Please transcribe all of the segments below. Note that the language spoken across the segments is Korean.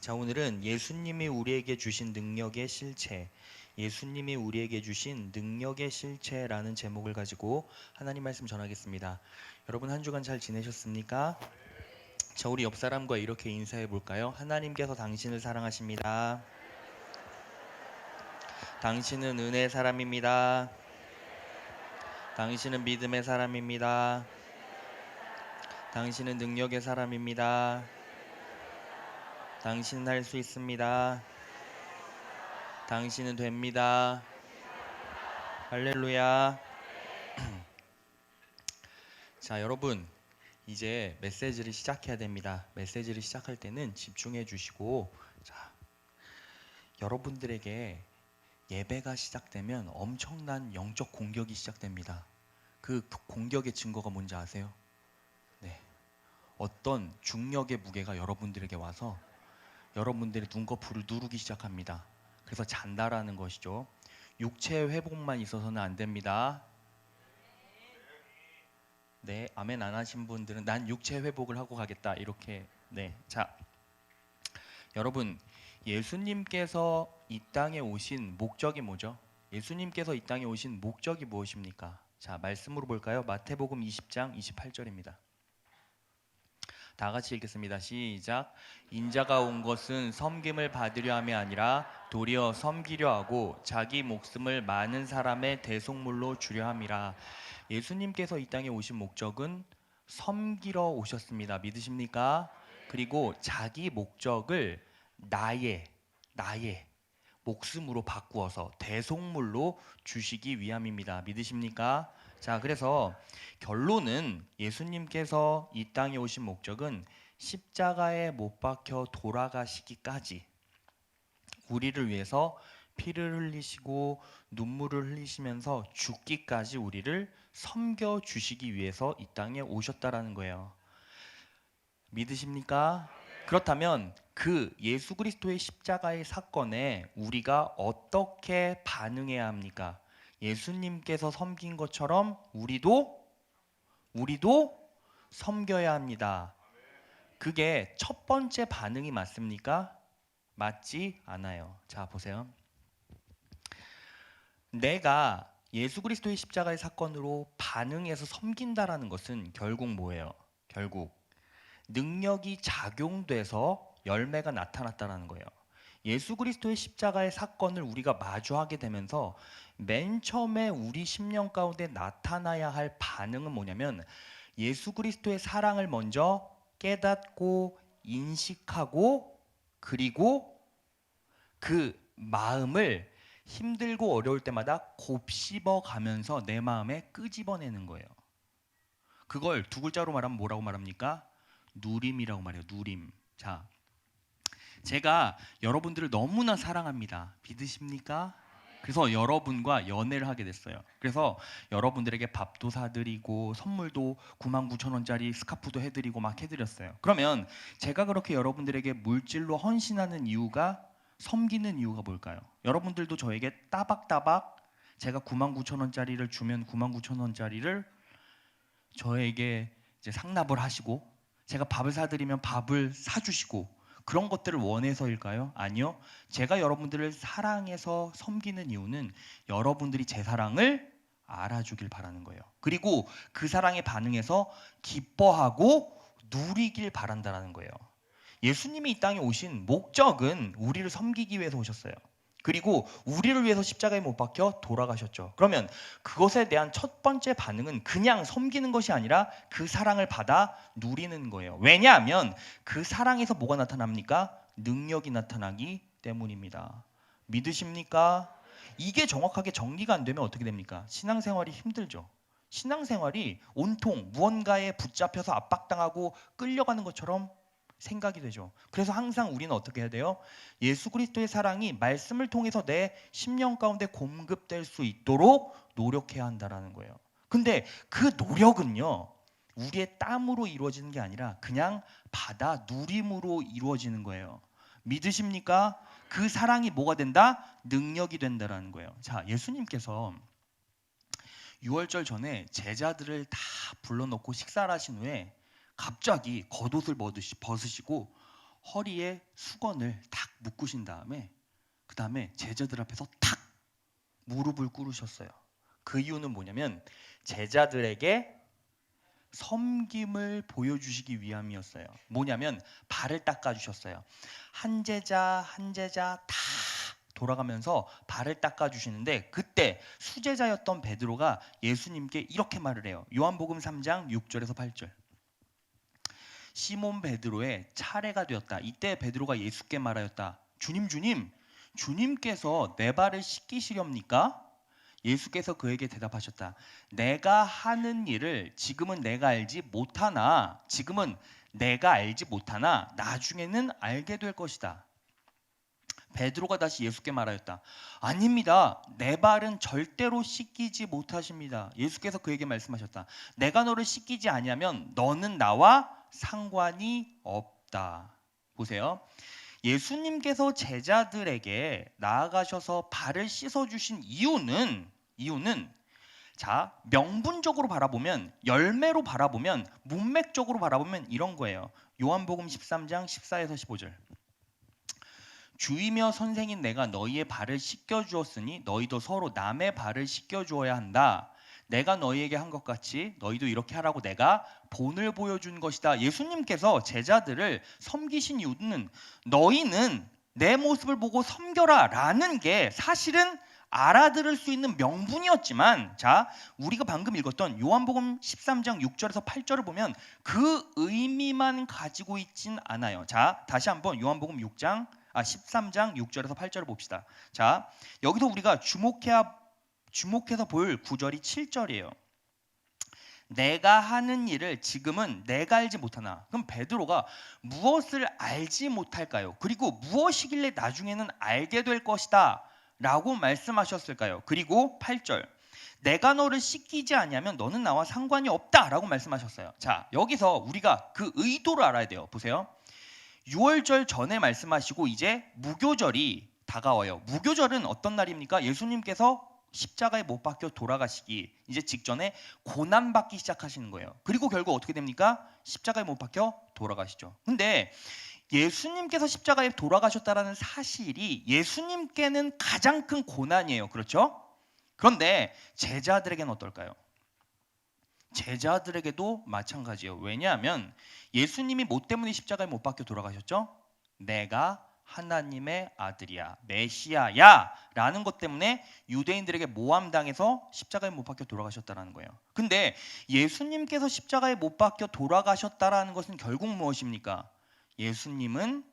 자, 오늘은 예수님이 우리에게 주신 능력의 실체, 예수님이 우리에게 주신 능력의 실체라는 제목을 가지고 하나님 말씀 전하겠습니다. 여러분 한 주간 잘 지내셨습니까? 자, 우리 옆 사람과 이렇게 인사해 볼까요? 하나님께서 당신을 사랑하십니다. 당신은 은혜의 사람입니다. 당신은 믿음의 사람입니다. 당신은 능력의 사람입니다. 당신은 할 수 있습니다. 당신은 됩니다. 할렐루야. 자, 여러분 이제 메시지를 시작해야 됩니다. 메시지를 시작할 때는 집중해 주시고, 자, 여러분들에게 예배가 시작되면 엄청난 영적 공격이 시작됩니다. 그 공격의 증거가 뭔지 아세요? 네, 어떤 중력의 무게가 여러분들에게 와서 여러분들의 눈꺼풀을 누르기 시작합니다. 그래서 잔다라는 것이죠. 육체 회복만 있어서는 안 됩니다. 네, 아멘 안 하신 분들은 난 육체 회복을 하고 가겠다 이렇게. 네, 자, 여러분 예수님께서 이 땅에 오신 목적이 뭐죠? 예수님께서 이 땅에 오신 목적이 무엇입니까? 자, 말씀으로 볼까요? 마태복음 20장 28절입니다. 다 같이 읽겠습니다. 시작. 인자가 온 것은 섬김을 받으려 함이 아니라 도리어 섬기려 하고 자기 목숨을 많은 사람의 대속물로 주려 함이라. 예수님께서 이 땅에 오신 목적은 섬기러 오셨습니다. 믿으십니까? 그리고 자기 목적을 나의 목숨으로 바꾸어서 대속물로 주시기 위함입니다. 믿으십니까? 자, 그래서 결론은 예수님께서 이 땅에 오신 목적은 십자가에 못 박혀 돌아가시기까지, 우리를 위해서 피를 흘리시고 눈물을 흘리시면서 죽기까지 우리를 섬겨 주시기 위해서 이 땅에 오셨다라는 거예요. 믿으십니까? 그렇다면 그 예수 그리스도의 십자가의 사건에 우리가 어떻게 반응해야 합니까? 예수님께서 섬긴 것처럼 우리도 섬겨야 합니다. 그게 첫 번째 반응이 맞습니까? 맞지 않아요. 자, 보세요. 내가 예수 그리스도의 십자가의 사건으로 반응해서 섬긴다라는 것은 결국 뭐예요? 결국 능력이 작용돼서 열매가 나타났다는 거예요. 예수 그리스도의 십자가의 사건을 우리가 마주하게 되면서 맨 처음에 우리 심령 가운데 나타나야 할 반응은 뭐냐면 예수 그리스도의 사랑을 먼저 깨닫고 인식하고, 그리고 그 마음을 힘들고 어려울 때마다 곱씹어 가면서 내 마음에 끄집어내는 거예요. 그걸 두 글자로 말하면 뭐라고 말합니까? 누림이라고 말해요. 누림. 자, 제가 여러분들을 너무나 사랑합니다. 믿으십니까? 그래서 여러분과 연애를 하게 됐어요. 그래서 여러분들에게 밥도 사드리고 선물도 99,000원짜리 스카프도 해드리고 막 해드렸어요. 그러면 제가 그렇게 여러분들에게 물질로 헌신하는 이유가, 섬기는 이유가 뭘까요? 여러분들도 저에게 따박따박 제가 99,000원짜리를 주면 99,000원짜리를 저에게 이제 상납을 하시고, 제가 밥을 사드리면 밥을 사주시고, 그런 것들을 원해서일까요? 아니요. 제가 여러분들을 사랑해서 섬기는 이유는 여러분들이 제 사랑을 알아주길 바라는 거예요. 그리고 그 사랑에 반응해서 기뻐하고 누리길 바란다는 거예요. 예수님이 이 땅에 오신 목적은 우리를 섬기기 위해서 오셨어요. 그리고 우리를 위해서 십자가에 못 박혀 돌아가셨죠. 그러면 그것에 대한 첫 번째 반응은 그냥 섬기는 것이 아니라 그 사랑을 받아 누리는 거예요. 왜냐하면 그 사랑에서 뭐가 나타납니까? 능력이 나타나기 때문입니다. 믿으십니까? 이게 정확하게 정리가 안 되면 어떻게 됩니까? 신앙생활이 힘들죠. 신앙생활이 온통 무언가에 붙잡혀서 압박당하고 끌려가는 것처럼 생각이 되죠. 그래서 항상 우리는 어떻게 해야 돼요? 예수 그리스도의 사랑이 말씀을 통해서 내 심령 가운데 공급될 수 있도록 노력해야 한다라는 거예요. 근데 그 노력은요, 우리의 땀으로 이루어지는 게 아니라 그냥 받아 누림으로 이루어지는 거예요. 믿으십니까? 그 사랑이 뭐가 된다? 능력이 된다라는 거예요. 자, 예수님께서 6월절 전에 제자들을 다 불러놓고 식사를 하신 후에 갑자기 겉옷을 벗으시고 허리에 수건을 탁 묶으신 다음에 그 다음에 제자들 앞에서 탁 무릎을 꿇으셨어요. 그 이유는 뭐냐면 제자들에게 섬김을 보여주시기 위함이었어요. 뭐냐면 발을 닦아주셨어요. 한 제자 한 제자 다 돌아가면서 발을 닦아주시는데 그때 수제자였던 베드로가 예수님께 이렇게 말을 해요. 요한복음 3장 6절에서 8절. 시몬 베드로의 차례가 되었다. 이때 베드로가 예수께 말하였다. 주님 주님, 주님께서 내 발을 씻기시렵니까? 예수께서 그에게 대답하셨다. 내가 하는 일을 지금은 내가 알지 못하나 나중에는 알게 될 것이다. 베드로가 다시 예수께 말하였다. 아닙니다. 내 발은 절대로 씻기지 못하십니다. 예수께서 그에게 말씀하셨다. 내가 너를 씻기지 아니하면 너는 나와 상관이 없다. 보세요. 예수님께서 제자들에게 나아가셔서 발을 씻어주신 이유는 자, 명분적으로 바라보면, 열매로 바라보면, 문맥적으로 바라보면 이런 거예요. 요한복음 13장 14에서 15절. 주이며 선생인 내가 너희의 발을 씻겨주었으니 너희도 서로 남의 발을 씻겨주어야 한다. 내가 너희에게 한 것 같이 너희도 이렇게 하라고 내가 본을 보여준 것이다. 예수님께서 제자들을 섬기신 이유는 너희는 내 모습을 보고 섬겨라 라는 게 사실은 알아들을 수 있는 명분이었지만, 자, 우리가 방금 읽었던 요한복음 13장 6절에서 8절을 보면 그 의미만 가지고 있진 않아요. 자, 다시 한번 요한복음 13장 6절에서 8절을 봅시다. 자, 여기서 우리가 주목해서 볼 구절이 7절이에요. 내가 하는 일을 지금은 내가 알지 못하나. 그럼 베드로가 무엇을 알지 못할까요? 그리고 무엇이길래 나중에는 알게 될 것이다 라고 말씀하셨을까요? 그리고 8절, 내가 너를 씻기지 아니하면 너는 나와 상관이 없다 라고 말씀하셨어요. 자, 여기서 우리가 그 의도를 알아야 돼요. 보세요. 6월절 전에 말씀하시고 이제 무교절이 다가와요. 무교절은 어떤 날입니까? 예수님께서 십자가에 못 박혀 돌아가시기 이제 직전에 고난받기 시작하시는 거예요. 그리고 결국 어떻게 됩니까? 십자가에 못 박혀 돌아가시죠. 근데 예수님께서 십자가에 돌아가셨다는 사실이 예수님께는 가장 큰 고난이에요. 그렇죠? 그런데 제자들에게는 어떨까요? 제자들에게도 마찬가지예요. 왜냐하면 예수님이 뭐 때문에 십자가에 못 박혀 돌아가셨죠? 내가 하나님의 아들이야, 메시아야 라는 것 때문에 유대인들에게 모함당해서 십자가에 못 박혀 돌아가셨다는 거예요. 근데 예수님께서 십자가에 못 박혀 돌아가셨다는 것은 결국 무엇입니까? 예수님은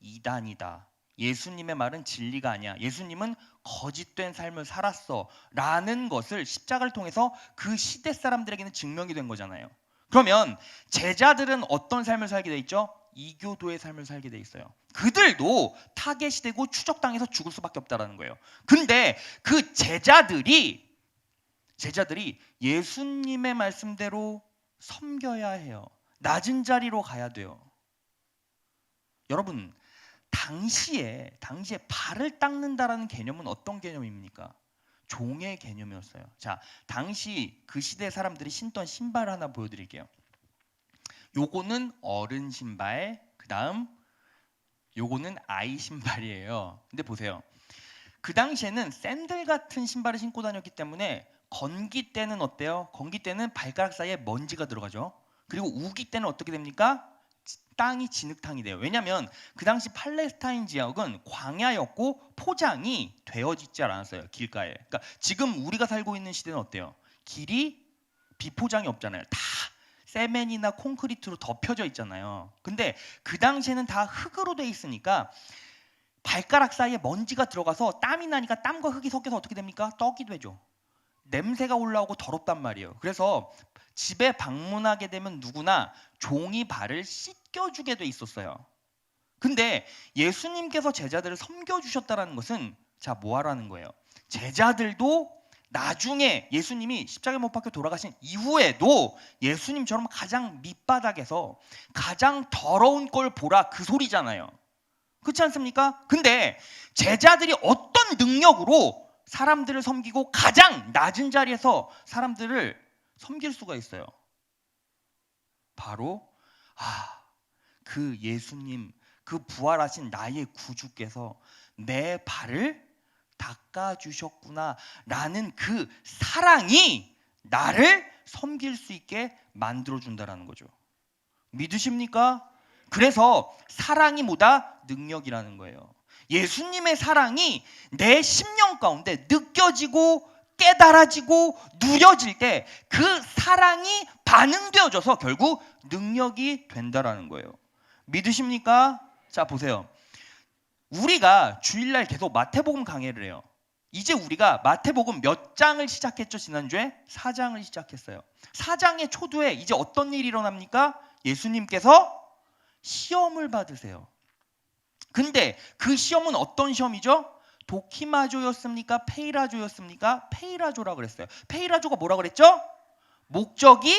이단이다. 예수님의 말은 진리가 아니야. 예수님은 거짓된 삶을 살았어 라는 것을 십자가를 통해서 그 시대 사람들에게는 증명이 된 거잖아요. 그러면 제자들은 어떤 삶을 살게 돼 있죠? 이교도의 삶을 살게 돼 있어요. 그들도 타겟이 되고 추적당해서 죽을 수밖에 없다는 거예요. 근데 그 제자들이 예수님의 말씀대로 섬겨야 해요. 낮은 자리로 가야 돼요. 여러분, 당시에 발을 닦는다라는 개념은 어떤 개념입니까? 종의 개념이었어요. 자, 당시 그 시대 사람들이 신던 신발 하나 보여드릴게요. 요거는 어른 신발, 그 다음 요거는 아이 신발이에요. 근데 보세요. 그 당시에는 샌들 같은 신발을 신고 다녔기 때문에 건기 때는 어때요? 건기 때는 발가락 사이에 먼지가 들어가죠. 그리고 우기 때는 어떻게 됩니까? 땅이 진흙탕이 돼요. 왜냐하면 그 당시 팔레스타인 지역은 광야였고 포장이 되어지지 않았어요. 길가에. 그러니까 지금 우리가 살고 있는 시대는 어때요? 길이 비포장이 없잖아요. 다 세멘이나 콘크리트로 덮여져 있잖아요. 근데 그 당시에는 다 흙으로 돼 있으니까 발가락 사이에 먼지가 들어가서 땀이 나니까 땀과 흙이 섞여서 어떻게 됩니까? 떡이 되죠. 냄새가 올라오고 더럽단 말이에요. 그래서 집에 방문하게 되면 누구나 종이 발을 씻겨주게 돼 있었어요. 근데 예수님께서 제자들을 섬겨주셨다는 것은 자, 뭐 하라는 거예요? 제자들도 나중에 예수님이 십자가에 못 박혀 돌아가신 이후에도 예수님처럼 가장 밑바닥에서 가장 더러운 걸 보라 그 소리잖아요. 그렇지 않습니까? 근데 제자들이 어떤 능력으로 사람들을 섬기고 가장 낮은 자리에서 사람들을 섬길 수가 있어요? 바로 그 예수님, 그 부활하신 나의 구주께서 내 발을 닦아주셨구나 라는 그 사랑이 나를 섬길 수 있게 만들어준다라는 거죠. 믿으십니까? 그래서 사랑이 뭐다? 능력이라는 거예요. 예수님의 사랑이 내 심령 가운데 느껴지고 깨달아지고 누려질 때 그 사랑이 반응되어져서 결국 능력이 된다라는 거예요. 믿으십니까? 자, 보세요. 우리가 주일날 계속 마태복음 강해를 해요. 이제 우리가 마태복음 몇 장을 시작했죠? 지난주에 4장을 시작했어요. 4장의 초두에 이제 어떤 일이 일어납니까? 예수님께서 시험을 받으세요. 근데 그 시험은 어떤 시험이죠? 도키마조였습니까? 페이라조였습니까? 페이라조라고 그랬어요. 페이라조가 뭐라고 그랬죠? 목적이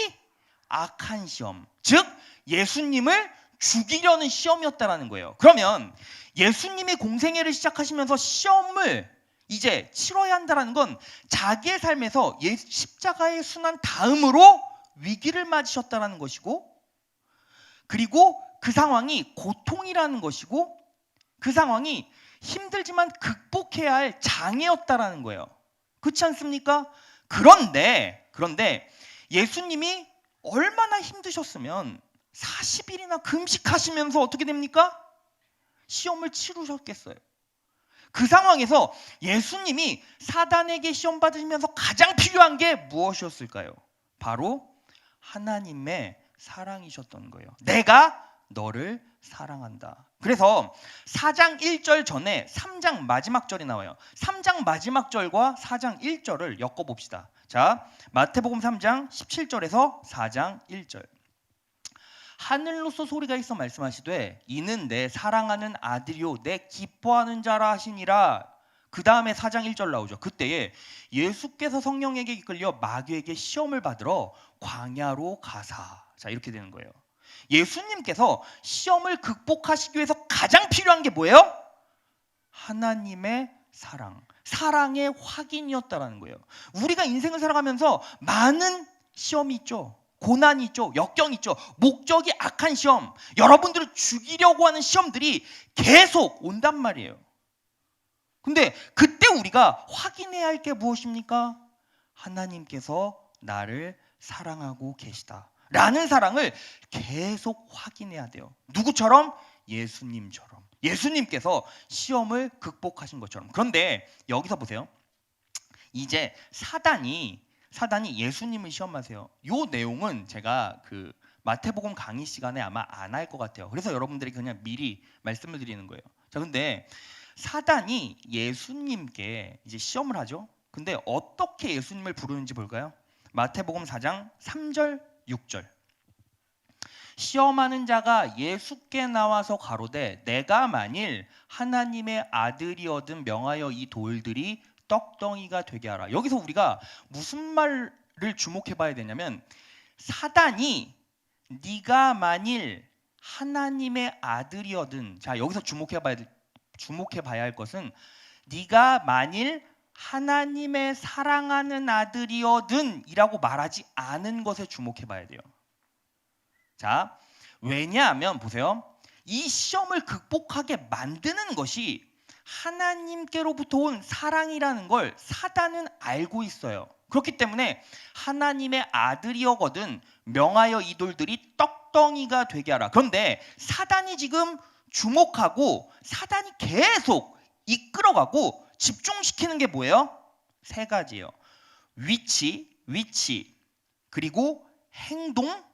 악한 시험. 즉 예수님을 죽이려는 시험이었다라는 거예요. 그러면 예수님이 공생애를 시작하시면서 시험을 이제 치러야 한다는 건 자기의 삶에서 십자가의 순환 다음으로 위기를 맞으셨다는 것이고, 그리고 그 상황이 고통이라는 것이고, 그 상황이 힘들지만 극복해야 할 장애였다라는 거예요. 그렇지 않습니까? 그런데 예수님이 얼마나 힘드셨으면 40일이나 금식하시면서 어떻게 됩니까? 시험을 치르셨겠어요. 그 상황에서 예수님이 사단에게 시험 받으시면서 가장 필요한 게 무엇이었을까요? 바로 하나님의 사랑이셨던 거예요. 내가 너를 사랑한다. 그래서 4장 1절 전에 3장 마지막 절이 나와요. 3장 마지막 절과 4장 1절을 엮어봅시다. 자, 마태복음 3장 17절에서 4장 1절. 하늘로서 소리가 있어 말씀하시되 이는 내 사랑하는 아들이요 내 기뻐하는 자라 하시니라. 그 다음에 4장 1절 나오죠. 그때에 예수께서 성령에게 이끌려 마귀에게 시험을 받으러 광야로 가사. 자, 이렇게 되는 거예요. 예수님께서 시험을 극복하시기 위해서 가장 필요한 게 뭐예요? 하나님의 사랑, 사랑의 확인이었다라는 거예요. 우리가 인생을 살아가면서 많은 시험이 있죠. 고난이 있죠. 역경이 있죠. 목적이 악한 시험, 여러분들을 죽이려고 하는 시험들이 계속 온단 말이에요. 근데 그때 우리가 확인해야 할 게 무엇입니까? 하나님께서 나를 사랑하고 계시다 라는 사랑을 계속 확인해야 돼요. 누구처럼? 예수님처럼. 예수님께서 시험을 극복하신 것처럼. 그런데 여기서 보세요. 이제 사단이 예수님을 시험하세요. 이 내용은 제가 그 마태복음 강의 시간에 아마 안 할 것 같아요. 그래서 여러분들이 그냥 미리 말씀을 드리는 거예요. 자, 근데 사단이 예수님께 이제 시험을 하죠. 근데 어떻게 예수님을 부르는지 볼까요? 마태복음 4장 3절 6절. 시험하는 자가 예수께 나와서 가로되 내가 만일 하나님의 아들이거든 명하여 이 돌들이 떡덩이가 되게 하라. 여기서 우리가 무슨 말을 주목해 봐야 되냐면, 사단이 네가 만일 하나님의 아들이거든. 자, 여기서 주목해 봐야 할 것은 네가 만일 하나님의 사랑하는 아들이거든 이라고 말하지 않은 것에 주목해 봐야 돼요. 자, 왜냐하면 보세요. 이 시험을 극복하게 만드는 것이 하나님께로부터 온 사랑이라는 걸 사단은 알고 있어요. 그렇기 때문에 하나님의 아들이거든 명하여 이 돌들이 떡덩이가 되게 하라. 그런데 사단이 지금 주목하고 사단이 계속 이끌어가고 집중시키는 게 뭐예요? 세 가지예요. 위치, 그리고 행동,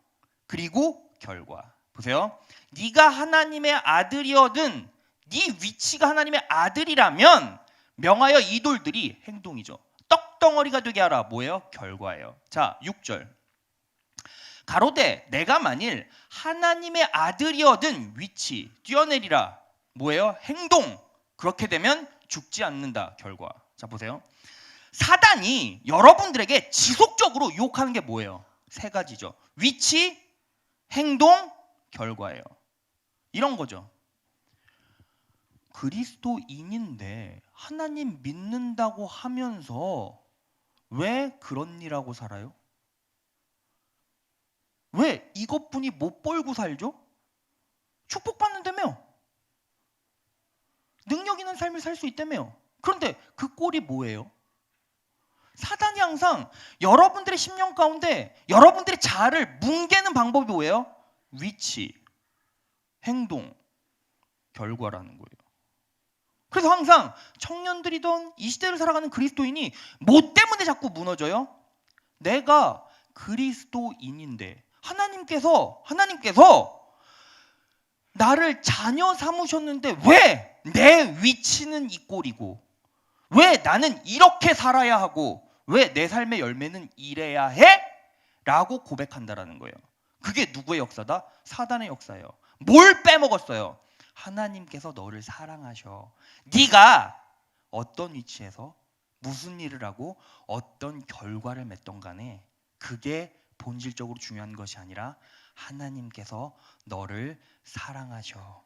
그리고 결과. 보세요. 네가 하나님의 아들이거든, 네 위치가 하나님의 아들이라면 명하여 이 돌들이 행동이죠. 떡덩어리가 되게 하라. 뭐예요? 결과예요. 자, 6절. 가로되 내가 만일 하나님의 아들이거든 위치 뛰어내리라. 뭐예요? 행동. 그렇게 되면 죽지 않는다. 결과. 자, 보세요. 사단이 여러분들에게 지속적으로 유혹하는 게 뭐예요? 세 가지죠. 위치, 행동, 결과예요. 이런 거죠. 그리스도인인데 하나님 믿는다고 하면서 왜 그런 일하고 살아요? 왜 이것뿐이 못 벌고 살죠? 축복받는다며. 능력 있는 삶을 살 수 있다며요. 그런데 그 꼴이 뭐예요? 사단이 항상 여러분들의 심령 가운데 여러분들의 자아를 뭉개는 방법이 뭐예요? 위치, 행동, 결과라는 거예요. 그래서 항상 청년들이던 이 시대를 살아가는 그리스도인이 뭐 때문에 자꾸 무너져요? 내가 그리스도인인데 하나님께서 나를 자녀 삼으셨는데 왜 내 위치는 이 꼴이고, 왜 나는 이렇게 살아야 하고, 왜 내 삶의 열매는 이래야 해? 라고 고백한다라는 거예요. 그게 누구의 역사다? 사단의 역사예요. 뭘 빼먹었어요? 하나님께서 너를 사랑하셔. 네가 어떤 위치에서 무슨 일을 하고 어떤 결과를 맺던 간에 그게 본질적으로 중요한 것이 아니라 하나님께서 너를 사랑하셔.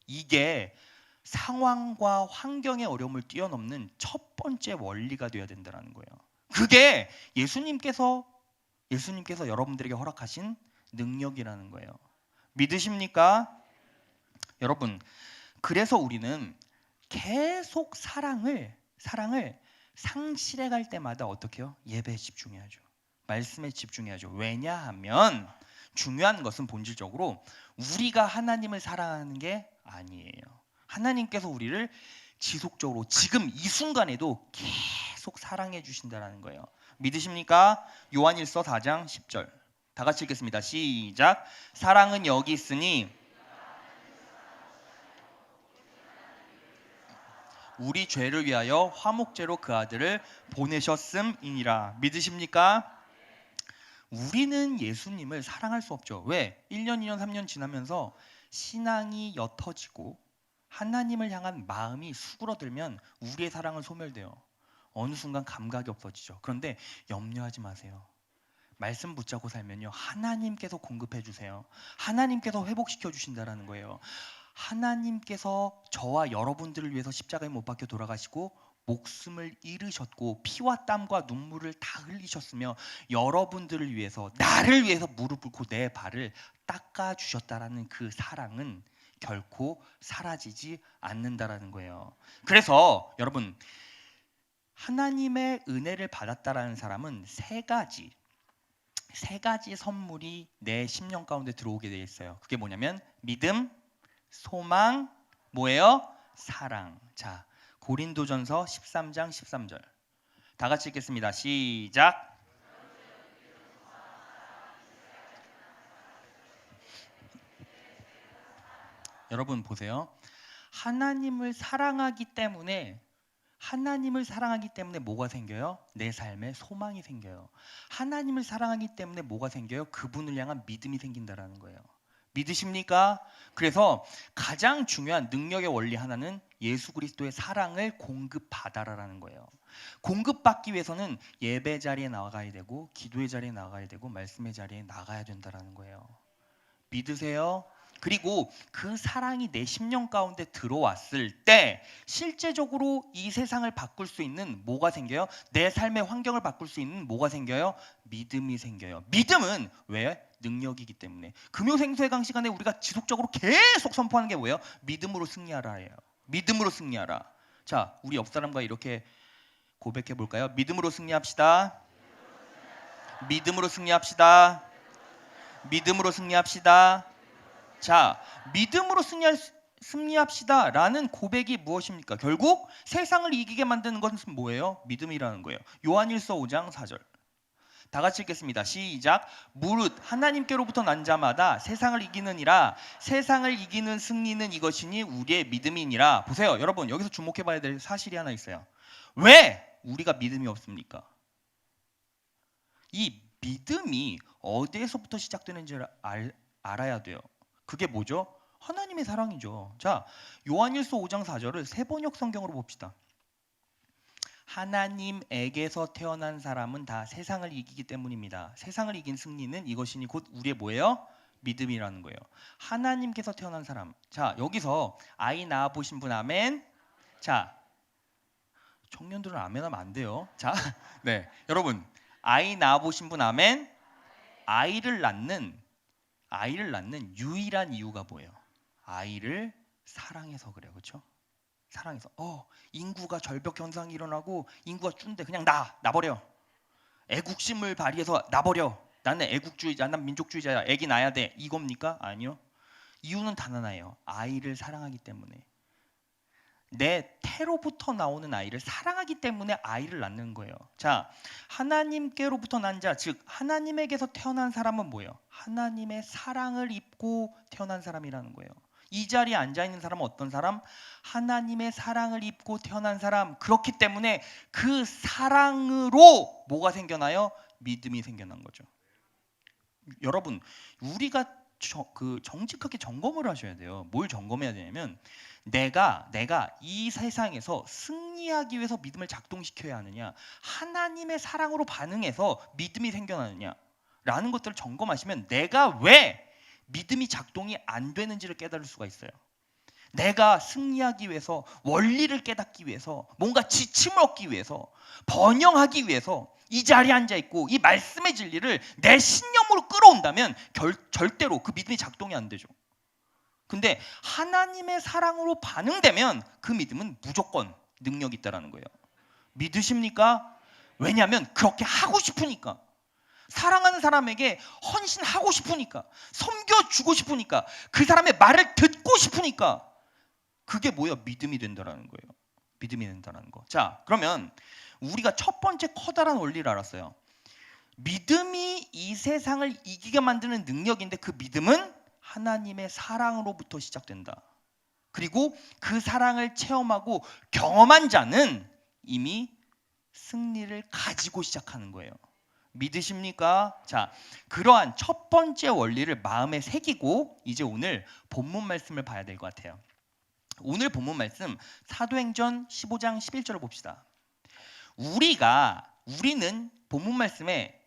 이게 상황과 환경의 어려움을 뛰어넘는 첫 번째 원리가 되어야 된다는 거예요. 그게 예수님께서 여러분들에게 허락하신 능력이라는 거예요. 믿으십니까? 여러분, 그래서 우리는 계속 사랑을 상실해 갈 때마다 어떻게 해요? 예배에 집중해야죠. 말씀에 집중해야죠. 왜냐하면 중요한 것은 본질적으로 우리가 하나님을 사랑하는 게 아니에요. 하나님께서 우리를 지속적으로 지금 이 순간에도 계속 사랑해 주신다는 거예요. 믿으십니까? 요한일서 4장 10절. 다 같이 읽겠습니다. 시작. 사랑은 여기 있으니 우리 죄를 위하여 화목제로 그 아들을 보내셨음이니라. 믿으십니까? 우리는 예수님을 사랑할 수 없죠. 왜? 1년, 2년, 3년 지나면서 신앙이 옅어지고 하나님을 향한 마음이 수그러들면 우리의 사랑은 소멸돼요. 어느 순간 감각이 없어지죠. 그런데 염려하지 마세요. 말씀 붙잡고 살면요, 하나님께서 공급해 주세요. 하나님께서 회복시켜 주신다라는 거예요. 하나님께서 저와 여러분들을 위해서 십자가에 못 박혀 돌아가시고 목숨을 잃으셨고 피와 땀과 눈물을 다 흘리셨으며 여러분들을 위해서, 나를 위해서 무릎 꿇고 내 발을 닦아 주셨다라는 그 사랑은 결코 사라지지 않는다라는 거예요. 그래서 여러분, 하나님의 은혜를 받았다라는 사람은 세 가지 선물이 내 심령 가운데 들어오게 되어 있어요. 그게 뭐냐면 믿음, 소망, 뭐예요? 사랑. 자, 고린도전서 13장 13절. 다 같이 읽겠습니다. 시작. 여러분 보세요. 하나님을 사랑하기 때문에 뭐가 생겨요? 내 삶에 소망이 생겨요. 하나님을 사랑하기 때문에 뭐가 생겨요? 그분을 향한 믿음이 생긴다라는 거예요. 믿으십니까? 그래서 가장 중요한 능력의 원리 하나는 예수 그리스도의 사랑을 공급받아라라는 거예요. 공급받기 위해서는 예배 자리에 나가야 되고, 기도의 자리에 나가야 되고, 말씀의 자리에 나가야 된다라는 거예요. 믿으세요? 그리고 그 사랑이 내 심령 가운데 들어왔을 때 실제적으로 이 세상을 바꿀 수 있는 뭐가 생겨요? 내 삶의 환경을 바꿀 수 있는 뭐가 생겨요? 믿음이 생겨요. 믿음은 왜? 능력이기 때문에. 금요생수회강 시간에 우리가 지속적으로 계속 선포하는 게 뭐예요? 믿음으로 승리하라예요. 믿음으로 승리하라. 자, 우리 옆 사람과 이렇게 고백해 볼까요? 믿음으로 승리합시다. 믿음으로 승리합시다. 믿음으로 승리합시다. 자, 믿음으로 승리합시다 라는 고백이 무엇입니까? 결국 세상을 이기게 만드는 것은 뭐예요? 믿음이라는 거예요. 요한일서 5장 4절. 다 같이 읽겠습니다. 시작. 무릇 하나님께로부터 난 자마다 세상을 이기느니라. 세상을 이기는 승리는 이것이니 우리의 믿음이니라. 보세요. 여러분, 여기서 주목해 봐야 될 사실이 하나 있어요. 왜 우리가 믿음이 없습니까? 이 믿음이 어디에서부터 시작되는지를 알아야 돼요. 그게 뭐죠? 하나님의 사랑이죠. 자, 요한일서 5장 4절을 세번역 성경으로 봅시다. 하나님에게서 태어난 사람은 다 세상을 이기기 때문입니다. 세상을 이긴 승리는 이것이니 곧 우리의 뭐예요? 믿음이라는 거예요. 하나님께서 태어난 사람. 자, 여기서 아이 낳아 보신 분 아멘. 자, 청년들은 아멘하면 안 돼요. 자, 네, 여러분, 아이 낳아 보신 분 아멘. 아이를 낳는 유일한 이유가 뭐예요? 아이를 사랑해서 그래요. 그렇죠? 사랑해서 인구가 절벽 현상이 일어나고 인구가 줄는데 그냥 놔버려. 애국심을 발휘해서 놔버려. 나는 애국주의자, 난 민족주의자야. 애기 낳아야 돼. 이겁니까? 아니요. 이유는 단 하나예요. 아이를 사랑하기 때문에. 내 태로부터 나오는 아이를 사랑하기 때문에 아이를 낳는 거예요. 자, 하나님께로부터 난 자, 즉 하나님에게서 태어난 사람은 뭐예요? 하나님의 사랑을 입고 태어난 사람이라는 거예요. 이 자리에 앉아 있는 사람은 어떤 사람? 하나님의 사랑을 입고 태어난 사람. 그렇기 때문에 그 사랑으로 뭐가 생겨나요? 믿음이 생겨난 거죠. 여러분, 우리가 정직하게 점검을 하셔야 돼요. 뭘 점검해야 되냐면 내가 이 세상에서 승리하기 위해서 믿음을 작동시켜야 하느냐, 하나님의 사랑으로 반응해서 믿음이 생겨나느냐 라는 것들을 점검하시면 내가 왜 믿음이 작동이 안 되는지를 깨달을 수가 있어요. 내가 승리하기 위해서, 원리를 깨닫기 위해서, 뭔가 지침을 얻기 위해서, 번영하기 위해서 이 자리에 앉아있고 이 말씀의 진리를 내 신념으로 끌어온다면 절대로 그 믿음이 작동이 안 되죠. 근데 하나님의 사랑으로 반응되면 그 믿음은 무조건 능력이 있다는 거예요. 믿으십니까? 왜냐하면 그렇게 하고 싶으니까. 사랑하는 사람에게 헌신하고 싶으니까, 섬겨주고 싶으니까, 그 사람의 말을 듣고 싶으니까. 그게 뭐예요? 믿음이 된다는 거예요. 믿음이 된다는 거. 자, 그러면 우리가 첫 번째 커다란 원리를 알았어요. 믿음이 이 세상을 이기게 만드는 능력인데 그 믿음은 하나님의 사랑으로부터 시작된다. 그리고 그 사랑을 체험하고 경험한 자는 이미 승리를 가지고 시작하는 거예요. 믿으십니까? 자, 그러한 첫 번째 원리를 마음에 새기고 이제 오늘 본문 말씀을 봐야 될 것 같아요. 오늘 본문 말씀 사도행전 15장 11절을 봅시다. 우리는 본문 말씀에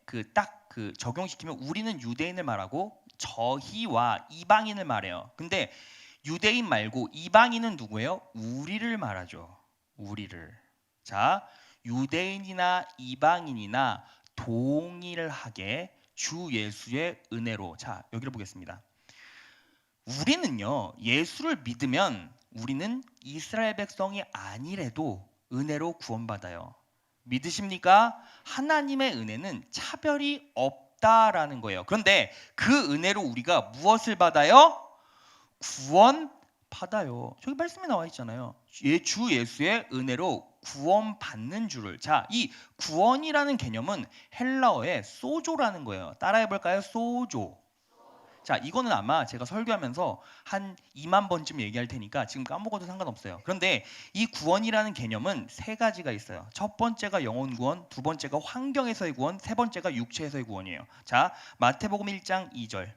적용시키면 우리는 유대인을 말하고 저희와 이방인을 말해요. 근데 유대인 말고 이방인은 누구예요? 우리를 말하죠. 우리를. 자, 유대인이나 이방인이나 동일하게 주 예수의 은혜로. 자, 여기를 보겠습니다. 우리는요, 예수를 믿으면 우리는 이스라엘 백성이 아니래도 은혜로 구원받아요. 믿으십니까? 하나님의 은혜는 차별이 없다라는 거예요. 그런데 그 은혜로 우리가 무엇을 받아요? 구원 받아요. 저기 말씀에 나와 있잖아요. 주 예수의 은혜로 구원받는 줄을. 자, 이 구원이라는 개념은 헬라어의 소조라는 거예요. 따라해 볼까요? 소조. 자, 이거는 아마 제가 설교하면서 한 2만 번쯤 얘기할 테니까 지금 까먹어도 상관없어요. 그런데 이 구원이라는 개념은 세 가지가 있어요. 첫 번째가 영혼 구원, 두 번째가 환경에서의 구원, 세 번째가 육체에서의 구원이에요. 자, 마태복음 1장 2절.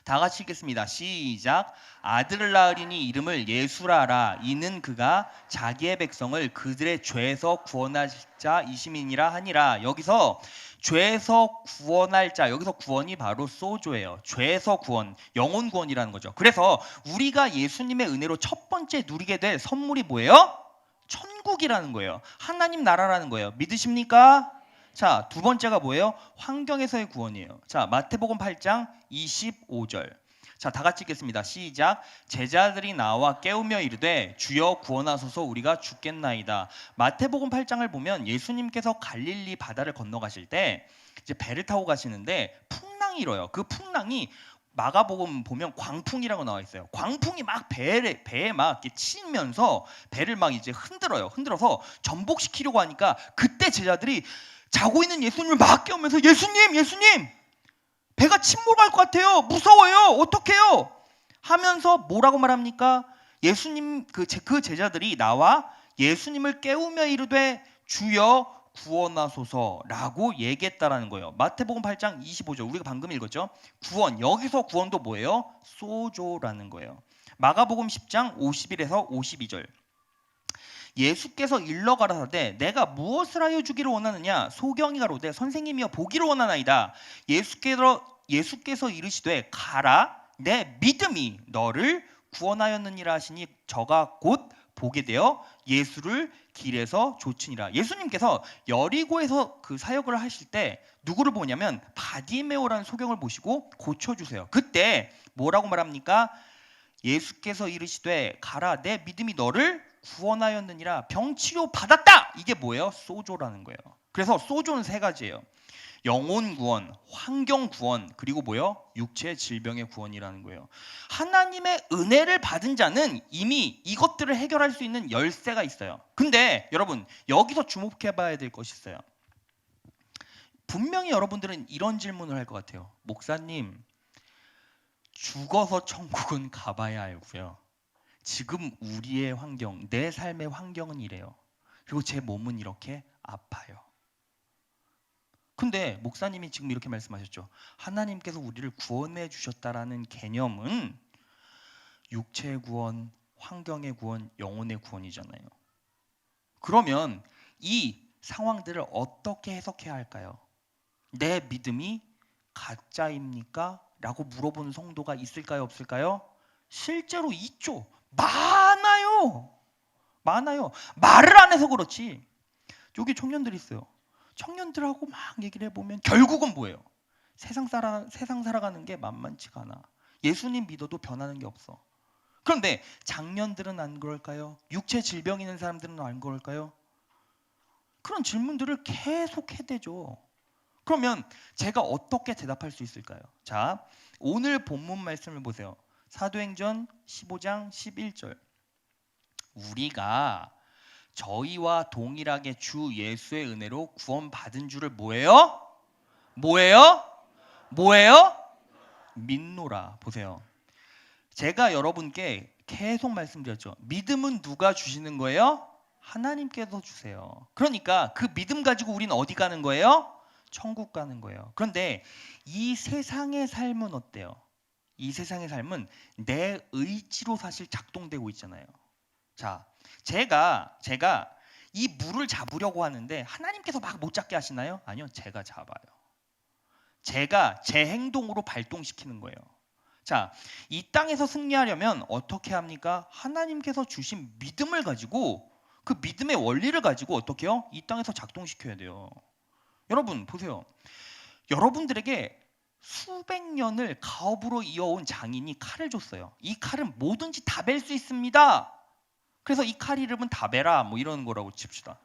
다 같이 읽겠습니다. 시작. 아들을 낳으리니 이름을 예수라라. 이는 그가 자기의 백성을 그들의 죄에서 구원할 자이심이니라 하니라. 여기서 죄에서 구원할 자, 여기서 구원이 바로 소조예요. 죄에서 구원, 영혼 구원이라는 거죠. 그래서 우리가 예수님의 은혜로 첫 번째 누리게 될 선물이 뭐예요? 천국이라는 거예요. 하나님 나라라는 거예요. 믿으십니까? 자, 두 번째가 뭐예요? 환경에서의 구원이에요. 자, 마태복음 8장 25절. 자, 다 같이 읽겠습니다. 시작. 제자들이 나와 깨우며 이르되 주여 구원하소서 우리가 죽겠나이다. 마태복음 8장을 보면 예수님께서 갈릴리 바다를 건너가실 때 이제 배를 타고 가시는데 풍랑이 일어요. 그 풍랑이 마가복음 보면 광풍이라고 나와 있어요. 광풍이 막 배에 막 이렇게 치면서 배를 막 이제 흔들어서 전복시키려고 하니까 그때 제자들이 자고 있는 예수님을 막 깨우면서 예수님 배가 침몰할 것 같아요. 무서워요. 어떡해요? 하면서 뭐라고 말합니까? 예수님 그 제자들이 나와 예수님을 깨우며 이르되 주여 구원하소서라고 얘기했다라는 거예요. 마태복음 8장 25절 우리가 방금 읽었죠? 구원, 여기서 구원도 뭐예요? 소조라는 거예요. 마가복음 10장 51에서 52절. 예수께서 일러 가라사대 내가 무엇을 하여 주기를 원하느냐? 소경이 가로되 선생님이여 보기를 원하나이다. 예수께서 이르시되 가라 내 믿음이 너를 구원하였느니라 하시니 저가 곧 보게 되어 예수를 길에서 좇으니라. 예수님께서 여리고에서 그 사역을 하실 때 누구를 보냐면 바디메오라는 소경을 보시고 고쳐주세요. 그때 뭐라고 말합니까? 예수께서 이르시되 가라 내 믿음이 너를 구원하였느니라. 병치료 받았다. 이게 뭐예요? 소조라는 거예요. 그래서 소조는 세 가지예요. 영혼 구원, 환경 구원, 그리고 뭐요? 육체 질병의 구원이라는 거예요. 하나님의 은혜를 받은 자는 이미 이것들을 해결할 수 있는 열쇠가 있어요. 근데 여러분 여기서 주목해 봐야 될 것이 있어요. 분명히 여러분들은 이런 질문을 할 것 같아요. 목사님, 죽어서 천국은 가봐야 알고요. 지금 우리의 환경, 내 삶의 환경은 이래요. 그리고 제 몸은 이렇게 아파요. 근데 목사님이 지금 이렇게 말씀하셨죠. 하나님께서 우리를 구원해 주셨다라는 개념은 육체의 구원, 환경의 구원, 영혼의 구원이잖아요. 그러면 이 상황들을 어떻게 해석해야 할까요? 내 믿음이 가짜입니까? 라고 물어보는 성도가 있을까요? 없을까요? 실제로 있죠. 많아요. 많아요. 말을 안 해서 그렇지. 여기 청년들이 있어요. 청년들하고 막 얘기를 해보면 결국은 뭐예요? 세상 살아가는 게 만만치가 않아. 예수님 믿어도 변하는 게 없어. 그런데 장년들은 안 그럴까요? 육체 질병 있는 사람들은 안 그럴까요? 그런 질문들을 계속 해대죠. 그러면 제가 어떻게 대답할 수 있을까요? 자, 오늘 본문 말씀을 보세요. 사도행전 15장 11절. 우리가 저희와 동일하게 주 예수의 은혜로 구원받은 줄을 뭐예요? 뭐예요? 뭐예요? 믿노라. 보세요. 제가 여러분께 계속 말씀드렸죠. 믿음은 누가 주시는 거예요? 하나님께서 주세요. 그러니까 그 믿음 가지고 우리는 어디 가는 거예요? 천국 가는 거예요. 그런데 이 세상의 삶은 어때요? 이 세상의 삶은 내 의지로 사실 작동되고 있잖아요. 자, 제가 이 물을 잡으려고 하는데 하나님께서 막 못 잡게 하시나요? 아니요, 제가 잡아요. 제가 제 행동으로 발동시키는 거예요. 자, 이 땅에서 승리하려면 어떻게 합니까? 하나님께서 주신 믿음을 가지고 그 믿음의 원리를 가지고 어떻게 해요? 이 땅에서 작동시켜야 돼요. 여러분 보세요. 여러분들에게 수백 년을 가업으로 이어온 장인이 칼을 줬어요. 이 칼은 뭐든지 다 벨 수 있습니다. 그래서 이 칼 이름은 다베라 뭐 이런 거라고 칩시다.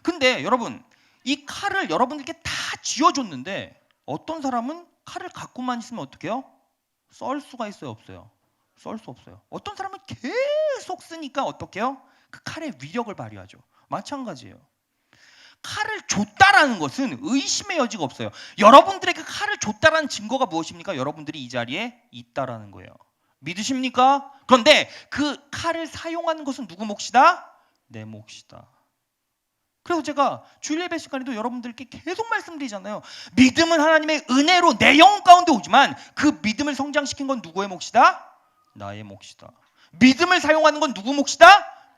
근데 여러분 이 칼을 여러분들께 다 쥐어줬는데 어떤 사람은 칼을 갖고만 있으면 어떻게 해요? 썰 수가 있어요? 없어요? 썰 수 없어요. 어떤 사람은 계속 쓰니까 어떻게 해요? 그 칼의 위력을 발휘하죠. 마찬가지예요. 칼을 줬다라는 것은 의심의 여지가 없어요. 여러분들에게 칼을 줬다라는 증거가 무엇입니까? 여러분들이 이 자리에 있다라는 거예요. 믿으십니까? 그런데 그 칼을 사용하는 것은 누구 몫이다? 내 몫이다. 그래서 제가 주일 예배 시간에도 여러분들께 계속 말씀드리잖아요. 믿음은 하나님의 은혜로 내 영혼 가운데 오지만 그 믿음을 성장시킨 건 누구의 몫이다? 나의 몫이다. 믿음을 사용하는 건 누구 몫이다?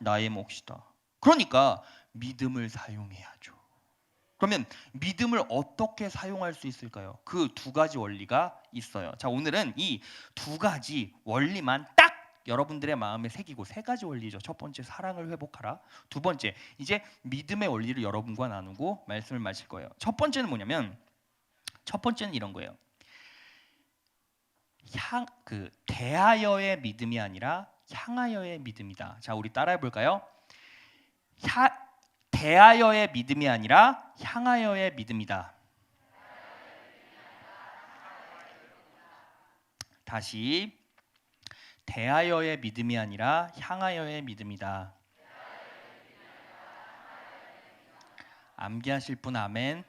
나의 몫이다. 그러니까 믿음을 사용해야죠. 그러면 믿음을 어떻게 사용할 수 있을까요? 그 두 가지 원리가 있어요. 자, 오늘은 이 두 가지 원리만 딱 여러분들의 마음에 새기고 세 가지 원리죠. 첫 번째, 사랑을 회복하라. 두 번째, 이제 믿음의 원리를 여러분과 나누고 말씀을 마칠 거예요. 첫 번째는 뭐냐면, 첫 번째는 이런 거예요. 대하여의 믿음이 아니라 향하여의 믿음이다. 자, 우리 따라해 볼까요? 대하여의 믿음이 아니라 향하여의 믿음이다. 다시, 대하여의 믿음이 아니라 향하여의 믿음이다. 암기하실 분 아멘.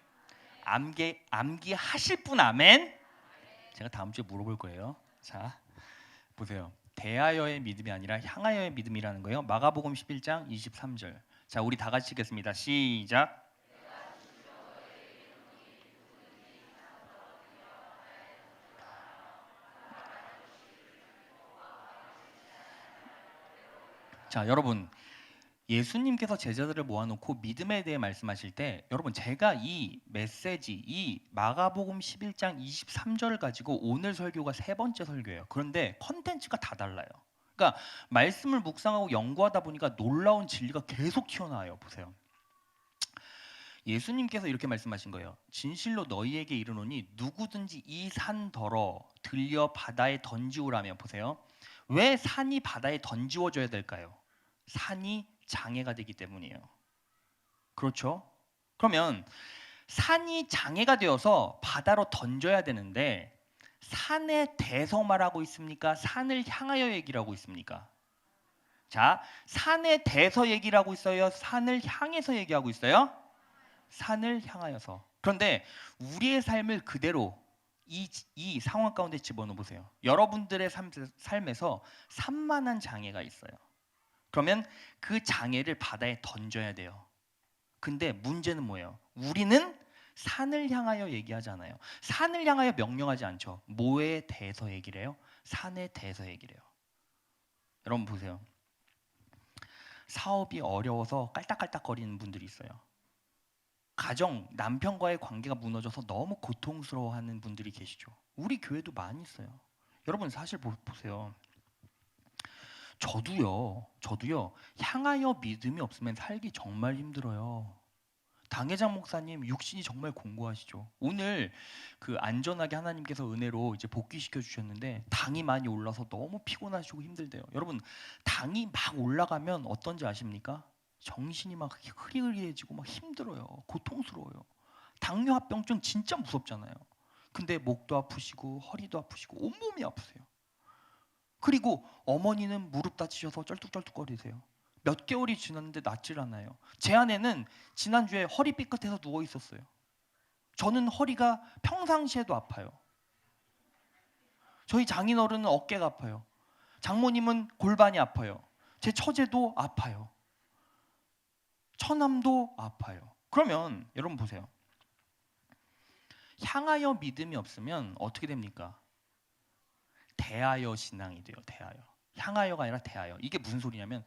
암기하실 분 아멘. 제가 다음 주에 물어볼 거예요. 자, 보세요. 대하여의 믿음이 아니라 향하여의 믿음이라는 거예요. 마가복음 11장 23절. 자, 우리 다 같이 읽겠습니다. 시작. 자, 여러분, 예수님께서 제자들을 모아놓고 믿음에 대해 말씀하실 때 여러분 제가 이 메시지, 이 마가복음 11장 23절을 가지고 오늘 설교가 세 번째 설교예요. 그런데 컨텐츠가 다 달라요. 그러니까 말씀을 묵상하고 연구하다 보니까 놀라운 진리가 계속 튀어나와요. 보세요. 예수님께서 이렇게 말씀하신 거예요. 진실로 너희에게 이르노니 누구든지 이 산더러 들려 바다에 던지우라며. 보세요. 왜 산이 바다에 던지워져야 될까요? 산이 장애가 되기 때문이에요. 그렇죠? 그러면 산이 장애가 되어서 바다로 던져야 되는데 산에 대해서 말하고 있습니까? 산을 향하여 얘기를 하고 있습니까? 자, 산에 대해서 얘기를 하고 있어요? 산을 향해서 얘기하고 있어요? 산을 향하여서. 그런데 우리의 삶을 그대로 이 상황 가운데 집어넣어 보세요. 여러분들의 삶에서 산만한 장애가 있어요. 그러면 그 장애를 바다에 던져야 돼요. 근데 문제는 뭐예요? 우리는 산을 향하여 얘기하잖아요. 산을 향하여 명령하지 않죠. 뭐에 대해서 얘기를 해요? 산에 대해서 얘기를 해요. 여러분 보세요. 사업이 어려워서 깔딱깔딱거리는 분들이 있어요. 가정, 남편과의 관계가 무너져서 너무 고통스러워하는 분들이 계시죠. 우리 교회도 많이 있어요. 여러분 사실 보세요. 저도요, 향하여 믿음이 없으면 살기 정말 힘들어요. 당회장 목사님 육신이 정말 공고하시죠. 오늘 그 안전하게 하나님께서 은혜로 이제 복귀시켜 주셨는데 당이 많이 올라서 너무 피곤하시고 힘들대요. 여러분 당이 막 올라가면 어떤지 아십니까? 정신이 막 흐리흐리해지고 막 힘들어요. 고통스러워요. 당뇨합병증 진짜 무섭잖아요. 근데 목도 아프시고 허리도 아프시고 온몸이 아프세요. 그리고 어머니는 무릎 다치셔서 쩔뚝쩔뚝거리세요. 몇 개월이 지났는데 낫질 않아요. 제 아내는 지난주에 허리 삐끗해서 누워 있었어요. 저는 허리가 평상시에도 아파요. 저희 장인어른은 어깨가 아파요. 장모님은 골반이 아파요. 제 처제도 아파요. 처남도 아파요. 그러면 여러분 보세요. 향하여 믿음이 없으면 어떻게 됩니까? 대하여 신앙이 돼요. 대하여. 향하여가 아니라 대하여. 이게 무슨 소리냐면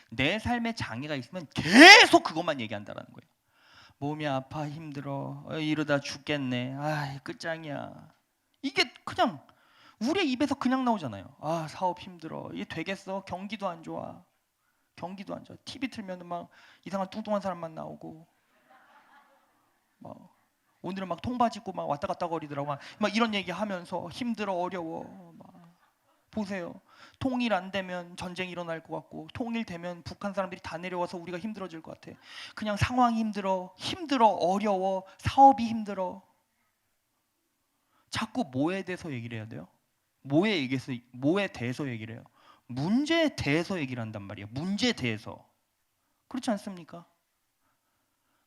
내 삶에 장애가 있으면 계속 그것만 얘기한다는 거예요. 몸이 아파 힘들어 이러다 죽겠네. 아 끝장이야. 이게 그냥 우리의 입에서 그냥 나오잖아요. 아 사업 힘들어. 이게 되겠어? 경기도 안 좋아. 경기도 안 좋아. TV 틀면 막 이상한 뚱뚱한 사람만 나오고 막 오늘은 막 통바지 입고 막 왔다 갔다 거리더라고. 막 이런 얘기 하면서 힘들어 어려워. 막 보세요. 통일 안 되면 전쟁이 일어날 것 같고 통일되면 북한 사람들이 다 내려와서 우리가 힘들어질 것 같아. 그냥 상황이 힘들어 어려워 사업이 힘들어. 자꾸 뭐에 대해서 얘기를 해야 돼요? 뭐에 대해서 얘기를 해요? 문제에 대해서 얘기를 한단 말이에요. 문제에 대해서. 그렇지 않습니까?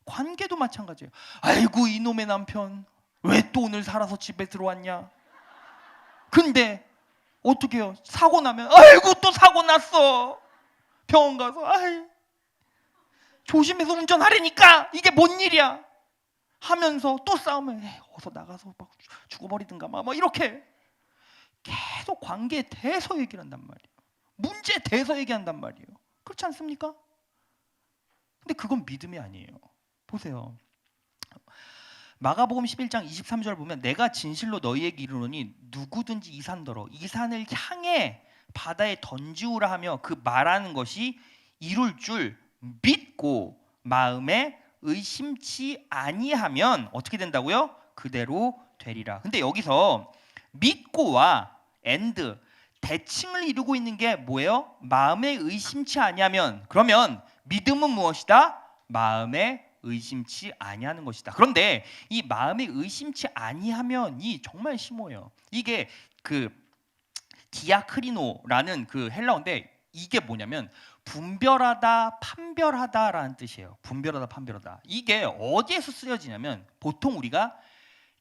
관계도 마찬가지예요. 아이고 이놈의 남편 왜 또 오늘 살아서 집에 들어왔냐. 근데 어떻게 해요? 사고 나면 아이고 또 사고 났어. 병원 가서 아이 조심해서 운전하려니까 이게 뭔 일이야 하면서 또 싸우면 어서 나가서 막 죽어버리든가 막 이렇게 계속 관계에 대해서 얘기를 한단 말이에요. 문제에 대해서 얘기한단 말이에요. 그렇지 않습니까? 근데 그건 믿음이 아니에요. 보세요. 마가복음 11장 23절 보면 내가 진실로 너희에게 이르노니 누구든지 이 산더러 이 산을 향해 바다에 던지우라 하며 그 말하는 것이 이룰 줄 믿고 마음에 의심치 아니하면 어떻게 된다고요? 그대로 되리라. 근데 여기서 믿고와 and 대칭을 이루고 있는 게 뭐예요? 마음에 의심치 아니하면. 그러면 믿음은 무엇이다? 마음에 의심치 아니하는 것이다. 그런데 이 마음에 의심치 아니하면이 정말 심오해요. 이게 그 디아크리노라는 그 헬라어인데 이게 뭐냐면 분별하다, 판별하다라는 뜻이에요. 분별하다, 판별하다. 이게 어디에서 쓰여지냐면 보통 우리가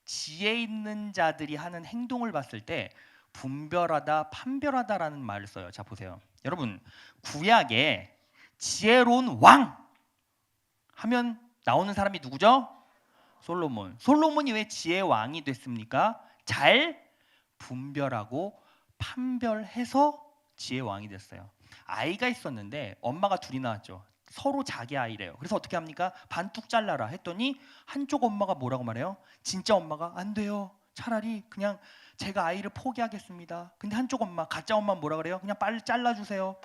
지혜 있는 자들이 하는 행동을 봤을 때 분별하다, 판별하다라는 말을 써요. 자 보세요. 여러분 구약에 지혜로운 왕 하면 나오는 사람이 누구죠? 솔로몬. 솔로몬이 왜 지혜의 왕이 됐습니까? 잘 분별하고 판별해서 지혜의 왕이 됐어요. 아이가 있었는데 엄마가 둘이 낳았죠. 서로 자기 아이래요. 그래서 어떻게 합니까? 반뚝 잘라라 했더니 한쪽 엄마가 뭐라고 말해요? 진짜 엄마가 안 돼요. 차라리 그냥 제가 아이를 포기하겠습니다. 근데 한쪽 엄마, 가짜 엄마 뭐라 그래요? 그냥 빨리 잘라주세요.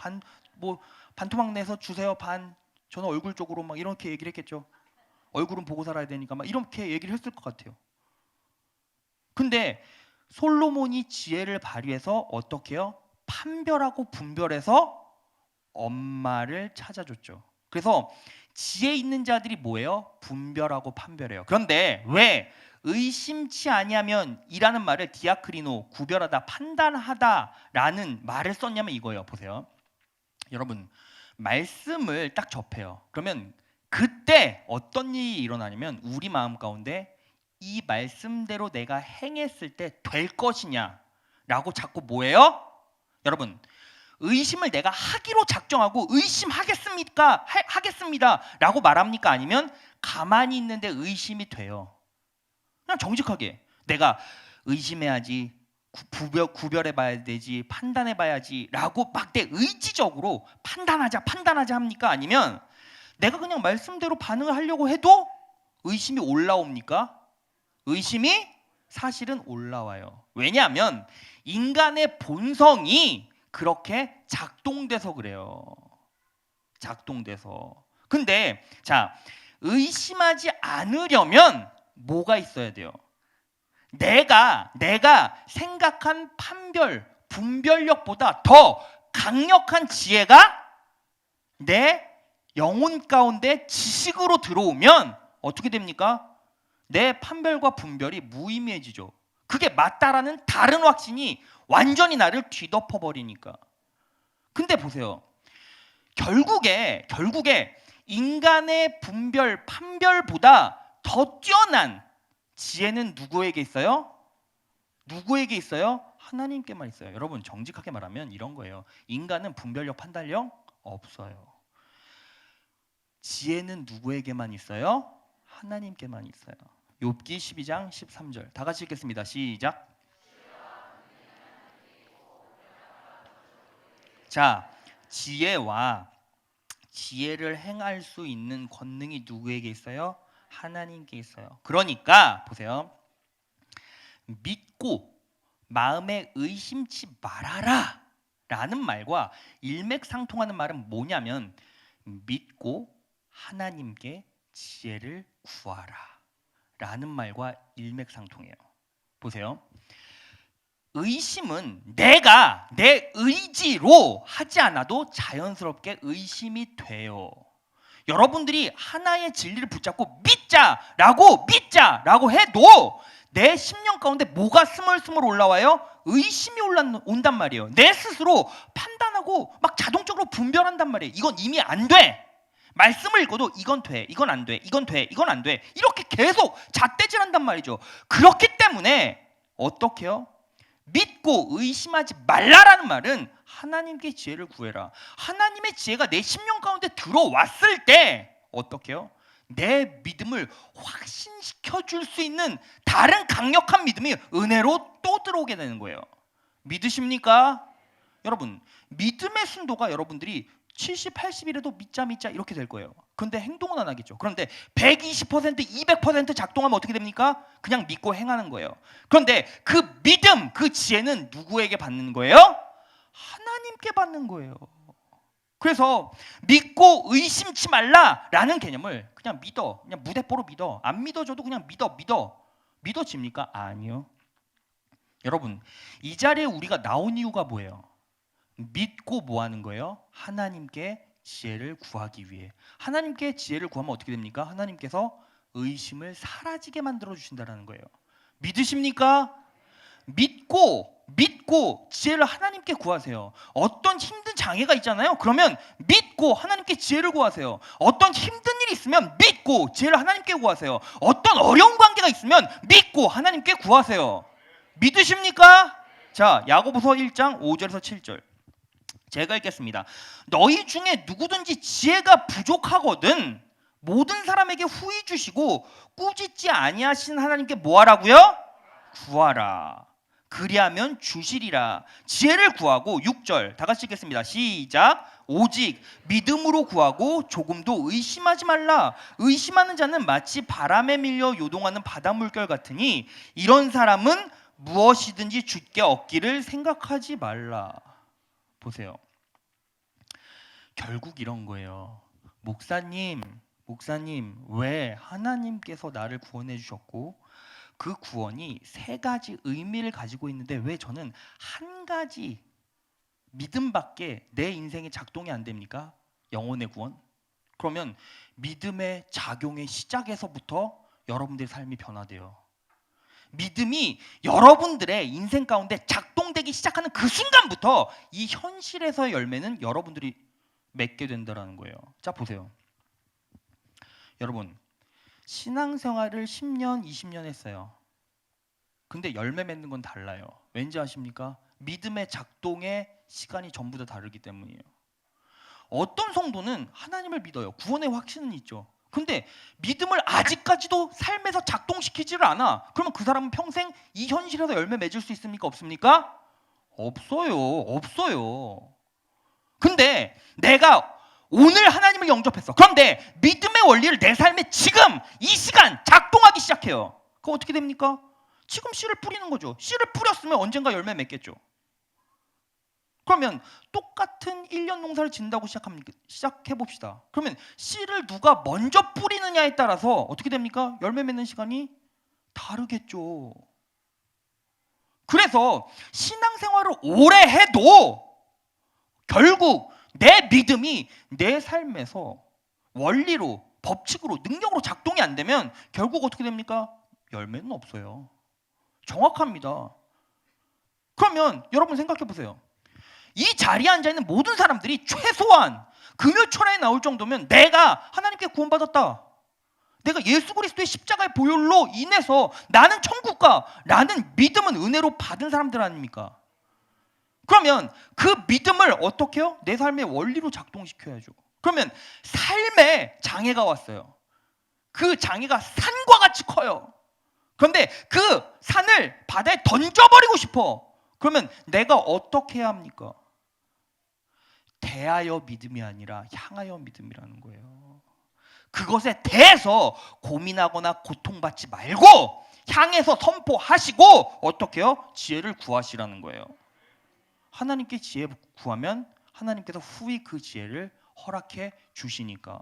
반토막 내서 주세요. 반. 저는 얼굴 쪽으로 막 이렇게 얘기를 했겠죠. 얼굴은 보고 살아야 되니까 막 이렇게 얘기를 했을 것 같아요. 근데 솔로몬이 지혜를 발휘해서 어떻게 해요? 판별하고 분별해서 엄마를 찾아줬죠. 그래서 지혜 있는 자들이 뭐예요? 분별하고 판별해요. 그런데 왜 의심치 아니하면 이라는 말을 디아크리노, 구별하다, 판단하다라는 말을 썼냐면 이거예요. 보세요. 여러분, 말씀을 딱 접해요. 그러면 그때 어떤 일이 일어나냐면 우리 마음 가운데 이 말씀대로 내가 행했을 때 될 것이냐라고 자꾸 뭐예요? 여러분, 의심을 내가 하기로 작정하고 의심하겠습니까? 하겠습니다라고 말합니까? 아니면 가만히 있는데 의심이 돼요. 그냥 정직하게 내가 의심해야지, 구별해봐야 되지, 판단해봐야지라고 막 내 의지적으로 판단하자 합니까? 아니면 내가 그냥 말씀대로 반응을 하려고 해도 의심이 올라옵니까? 의심이 사실은 올라와요. 왜냐하면 인간의 본성이 그렇게 작동돼서 그래요. 작동돼서. 근데 자, 의심하지 않으려면 뭐가 있어야 돼요? 내가 생각한 판별, 분별력보다 더 강력한 지혜가 내 영혼 가운데 지식으로 들어오면 어떻게 됩니까? 내 판별과 분별이 무의미해지죠. 그게 맞다라는 다른 확신이 완전히 나를 뒤덮어 버리니까. 근데 보세요. 결국에 인간의 분별, 판별보다 더 뛰어난 지혜는 누구에게 있어요? 누구에게 있어요? 하나님께만 있어요. 여러분, 정직하게 말하면 이런 거예요. 인간은 분별력, 판단력 없어요. 지혜는 누구에게만 있어요? 하나님께만 있어요. 욥기 12장 13절. 다 같이 읽겠습니다. 시작. 자, 지혜를 행할 수 있는 권능이 누구에게 있어요? 하나님께 있어요. 그러니까 보세요. 믿고 마음에 의심치 말아라 라는 말과 일맥상통하는 말은 뭐냐면 믿고 하나님께 지혜를 구하라 라는 말과 일맥상통해요. 보세요. 의심은 내가 내 의지로 하지 않아도 자연스럽게 의심이 돼요. 여러분들이 하나의 진리를 붙잡고 믿자라고 해도 내 심령 가운데 뭐가 스멀스멀 올라와요? 의심이 온단 말이에요. 내 스스로 판단하고 막 자동적으로 분별한단 말이에요. 이건 이미 안 돼. 말씀을 읽어도 이건 돼, 이건 안 돼, 이건 돼, 이건 안 돼. 이렇게 계속 잣대질한단 말이죠. 그렇기 때문에 어떻게 해요? 믿고 의심하지 말라라는 말은 하나님께 지혜를 구해라. 하나님의 지혜가 내 심령 가운데 들어왔을 때 어떻게 해요? 내 믿음을 확신시켜 줄 수 있는 다른 강력한 믿음이 은혜로 또 들어오게 되는 거예요. 믿으십니까? 여러분, 믿음의 순도가 여러분들이 70, 80이라도 믿자 이렇게 될 거예요. 그런데 행동은 안 하겠죠. 그런데 120%, 200% 작동하면 어떻게 됩니까? 그냥 믿고 행하는 거예요. 그런데 그 믿음, 그 지혜는 누구에게 받는 거예요? 하나님께 받는 거예요. 그래서 믿고 의심치 말라라는 개념을 그냥 믿어. 그냥 무대뽀로 믿어. 안 믿어줘도 그냥 믿어. 믿어집니까? 아니요. 여러분, 이 자리에 우리가 나온 이유가 뭐예요? 믿고 뭐 하는 거예요? 하나님께 지혜를 구하기 위해. 하나님께 지혜를 구하면 어떻게 됩니까? 하나님께서 의심을 사라지게 만들어 주신다는 거예요. 믿으십니까? 믿고 지혜를 하나님께 구하세요. 어떤 힘든 장애가 있잖아요. 그러면 믿고 하나님께 지혜를 구하세요. 어떤 힘든 일이 있으면 믿고 지혜를 하나님께 구하세요. 어떤 어려운 관계가 있으면 믿고 하나님께 구하세요. 믿으십니까? 자, 야고보서 1장 5절에서 7절. 제가 읽겠습니다. 너희 중에 누구든지 지혜가 부족하거든 모든 사람에게 후히 주시고 꾸짖지 아니하신 하나님께 뭐 하라고요? 구하라. 그리하면 주시리라. 지혜를 구하고 6절 다 같이 읽겠습니다. 시작. 오직 믿음으로 구하고 조금도 의심하지 말라. 의심하는 자는 마치 바람에 밀려 요동하는 바닷물결 같으니 이런 사람은 무엇이든지 주께 얻기를 생각하지 말라. 보세요. 결국 이런 거예요. 목사님 왜 하나님께서 나를 구원해 주셨고 그 구원이 세 가지 의미를 가지고 있는데 왜 저는 한 가지 믿음밖에 내 인생에 작동이 안 됩니까? 영혼의 구원? 그러면 믿음의 작용의 시작에서부터 여러분들의 삶이 변화돼요. 믿음이 여러분들의 인생 가운데 작동되기 시작하는 그 순간부터 이 현실에서의 열매는 여러분들이 맺게 된다는 거예요. 자, 보세요. 여러분, 신앙생활을 10년, 20년 했어요. 근데 열매 맺는 건 달라요. 왠지 아십니까? 믿음의 작동의 시간이 전부 다 다르기 때문이에요. 어떤 성도는 하나님을 믿어요. 구원의 확신은 있죠. 근데 믿음을 아직까지도 삶에서 작동시키지를 않아. 그러면 그 사람은 평생 이 현실에서 열매 맺을 수 있습니까? 없습니까? 없어요. 없어요. 근데 내가 오늘 하나님을 영접했어. 그런데 믿음의 원리를 내 삶에 지금 이 시간 작동하기 시작해요. 그거 어떻게 됩니까? 지금 씨를 뿌리는 거죠. 씨를 뿌렸으면 언젠가 열매 맺겠죠. 그러면 똑같은 1년 농사를 짓는다고 시작해 봅시다. 그러면 씨를 누가 먼저 뿌리느냐에 따라서 어떻게 됩니까? 열매 맺는 시간이 다르겠죠. 그래서 신앙생활을 오래 해도 결국 내 믿음이 내 삶에서 원리로, 법칙으로, 능력으로 작동이 안 되면 결국 어떻게 됩니까? 열매는 없어요. 정확합니다. 그러면 여러분 생각해 보세요. 이 자리에 앉아있는 모든 사람들이 최소한 금요철에 나올 정도면 내가 하나님께 구원받았다. 내가 예수 그리스도의 십자가의 보혈로 인해서 나는 천국 가라는 믿음은 은혜로 받은 사람들 아닙니까? 그러면 그 믿음을 어떻게 해요? 내 삶의 원리로 작동시켜야죠. 그러면 삶에 장애가 왔어요. 그 장애가 산과 같이 커요. 그런데 그 산을 바다에 던져버리고 싶어. 그러면 내가 어떻게 해야 합니까? 대하여 믿음이 아니라 향하여 믿음이라는 거예요. 그것에 대해서 고민하거나 고통받지 말고 향해서 선포하시고 어떻게 해요? 지혜를 구하시라는 거예요. 하나님께 지혜 구하면 하나님께서 후히 그 지혜를 허락해 주시니까.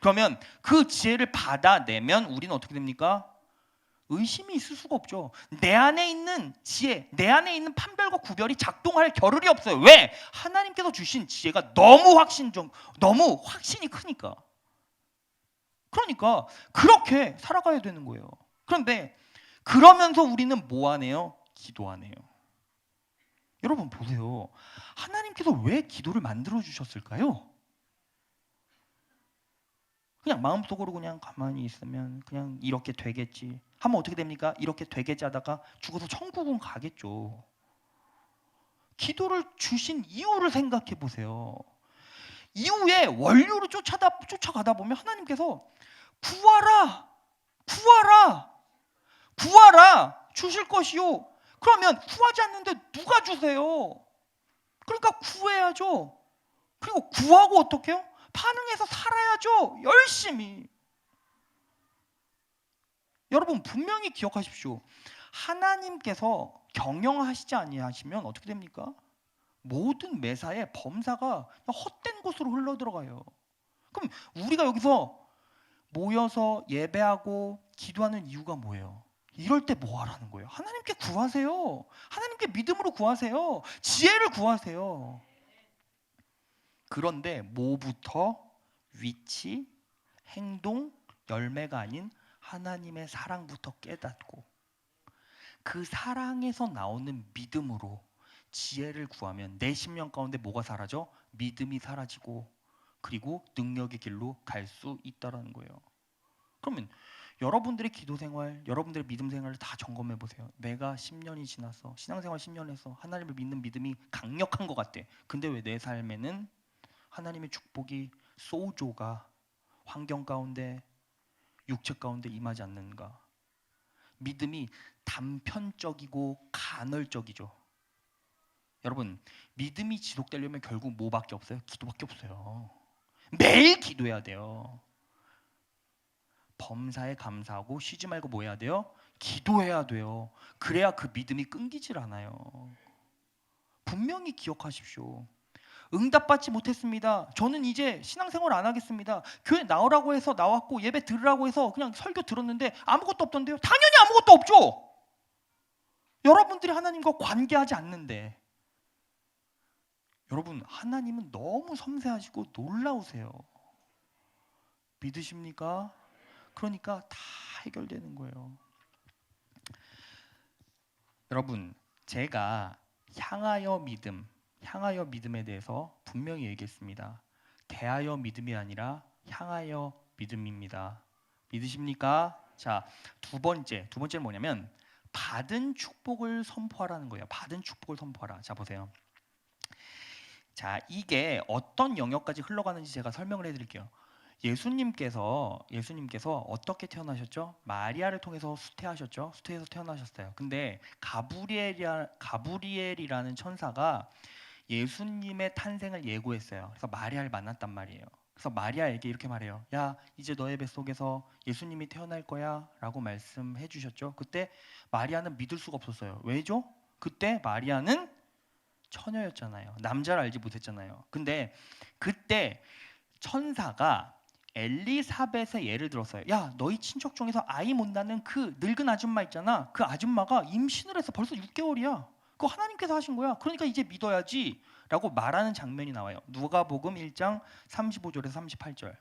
그러면 그 지혜를 받아내면 우리는 어떻게 됩니까? 의심이 있을 수가 없죠. 내 안에 있는 지혜, 내 안에 있는 판별과 구별이 작동할 겨를이 없어요. 왜? 하나님께서 주신 지혜가 너무 확신이 크니까. 그러니까 그렇게 살아가야 되는 거예요. 그런데 그러면서 우리는 뭐 하네요? 기도하네요. 여러분 보세요. 하나님께서 왜 기도를 만들어 주셨을까요? 그냥 마음속으로 그냥 가만히 있으면 그냥 이렇게 되겠지 하면 어떻게 됩니까? 이렇게 되겠지 하다가 죽어서 천국은 가겠죠. 기도를 주신 이유를 생각해 보세요. 이후에 원료를 쫓아가다 보면 하나님께서 구하라, 구하라, 구하라 주실 것이요. 그러면 구하지 않는데 누가 주세요? 그러니까 구해야죠. 그리고 구하고 어떻게 해요? 반응해서 살아야죠. 열심히. 여러분 분명히 기억하십시오. 하나님께서 경영하시지 아니하시면 어떻게 됩니까? 모든 매사에 범사가 헛된 곳으로 흘러들어가요. 그럼 우리가 여기서 모여서 예배하고 기도하는 이유가 뭐예요? 이럴 때 뭐 하라는 거예요? 하나님께 구하세요. 하나님께 믿음으로 구하세요. 지혜를 구하세요. 그런데 뭐부터? 위치, 행동, 열매가 아닌 하나님의 사랑부터 깨닫고 그 사랑에서 나오는 믿음으로 지혜를 구하면 내 심령 가운데 뭐가 사라져? 믿음이 사라지고 그리고 능력의 길로 갈 수 있다는 거예요. 그러면 여러분들의 기도 생활, 여러분들의 믿음 생활을 다 점검해 보세요. 내가 10년이 지났어. 신앙생활 10년 해서 하나님을 믿는 믿음이 강력한 것 같아. 근데 왜 내 삶에는 하나님의 축복이 소조가 환경 가운데 육체 가운데 임하지 않는가? 믿음이 단편적이고 간헐적이죠. 여러분 믿음이 지속되려면 결국 뭐밖에 없어요? 기도밖에 없어요. 매일 기도해야 돼요. 범사에 감사하고 쉬지 말고 뭐 해야 돼요? 기도해야 돼요. 그래야 그 믿음이 끊기질 않아요. 분명히 기억하십시오. 응답받지 못했습니다. 저는 이제 신앙생활 안 하겠습니다. 교회 나오라고 해서 나왔고 예배 들으라고 해서 그냥 설교 들었는데 아무것도 없던데요? 당연히 아무것도 없죠. 여러분들이 하나님과 관계하지 않는데 여러분, 하나님은 너무 섬세하시고 놀라우세요. 믿으십니까? 그러니까 다 해결되는 거예요. 여러분, 제가 향하여 믿음에 대해서 분명히 얘기했습니다. 대하여 믿음이 아니라 향하여 믿음입니다. 믿으십니까? 자, 두 번째는 뭐냐면 받은 축복을 선포하라는 거예요. 받은 축복을 선포하라. 자, 보세요. 자, 이게 어떤 영역까지 흘러가는지 제가 설명을 해드릴게요. 예수님께서 어떻게 태어나셨죠? 마리아를 통해서 수태하셨죠? 수태해서 태어나셨어요. 근데 가브리엘이라는 천사가 예수님의 탄생을 예고했어요. 그래서 마리아를 만났단 말이에요. 그래서 마리아에게 이렇게 말해요. 야, 이제 너의 뱃속에서 예수님이 태어날 거야 라고 말씀해 주셨죠. 그때 마리아는 믿을 수가 없었어요. 왜죠? 그때 마리아는 처녀였잖아요. 남자를 알지 못했잖아요. 근데 그때 천사가 엘리사벳의 예를 들었어요. 야, 너희 친척 중에서 아이 못 낳는 그 늙은 아줌마 있잖아. 그 아줌마가 임신을 해서 벌써 6개월이야. 그거 하나님께서 하신 거야. 그러니까 이제 믿어야지 라고 말하는 장면이 나와요. 누가복음 1장 35절에서 38절.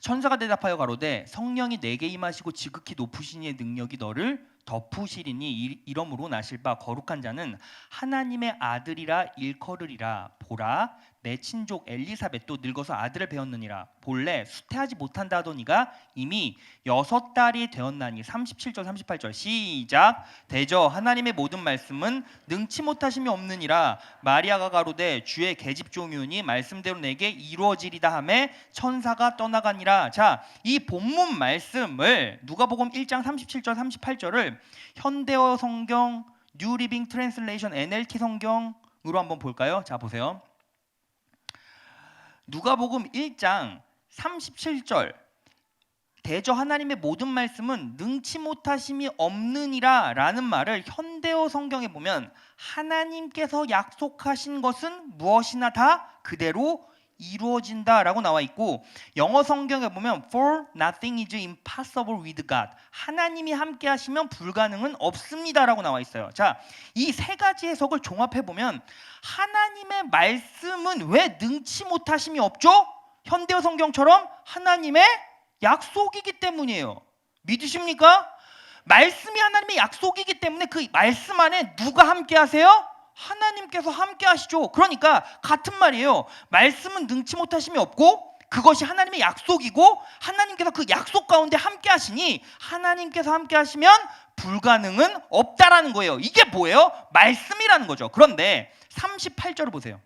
천사가 대답하여 가로되 성령이 내게 임하시고 지극히 높으신 이의 능력이 너를 덮으시리니 이러므로 나실 바 거룩한 자는 하나님의 아들이라 일컬으리라. 보라, 내 친족 엘리사벳도 늙어서 아들을 배웠느니라. 본래 수태하지 못한다 하더니가 이미 6달이 되었나니. 37절 38절 시작. 대저 하나님의 모든 말씀은 능치 못하심이 없느니라. 마리아가 가로되 주의 계집종이오니 말씀대로 내게 이루어지리다 하매 천사가 떠나가니라. 자, 이 본문 말씀을 누가복음 1장 37절 38절을 현대어 성경 뉴 리빙 트랜슬레이션 NLT 성경으로 한번 볼까요? 자, 보세요. 누가복음 1장 37절 대저 하나님의 모든 말씀은 능치 못하심이 없느니라 라는 말을 현대어 성경에 보면 하나님께서 약속하신 것은 무엇이나 다 그대로 이루어진다 라고 나와 있고, 영어 성경에 보면 For nothing is impossible with God, 하나님이 함께 하시면 불가능은 없습니다 라고 나와 있어요. 자, 이 세 가지 해석을 종합해 보면 하나님의 말씀은 왜 능치 못하심이 없죠? 현대어 성경처럼 하나님의 약속이기 때문이에요. 믿으십니까? 말씀이 하나님의 약속이기 때문에 그 말씀 안에 누가 함께 하세요? 하나님께서 함께 하시죠. 그러니까 같은 말이에요. 말씀은 능치 못하심이 없고 그것이 하나님의 약속이고 하나님께서 그 약속 가운데 함께 하시니 하나님께서 함께 하시면 불가능은 없다라는 거예요. 이게 뭐예요? 말씀이라는 거죠. 그런데 38절을 보세요.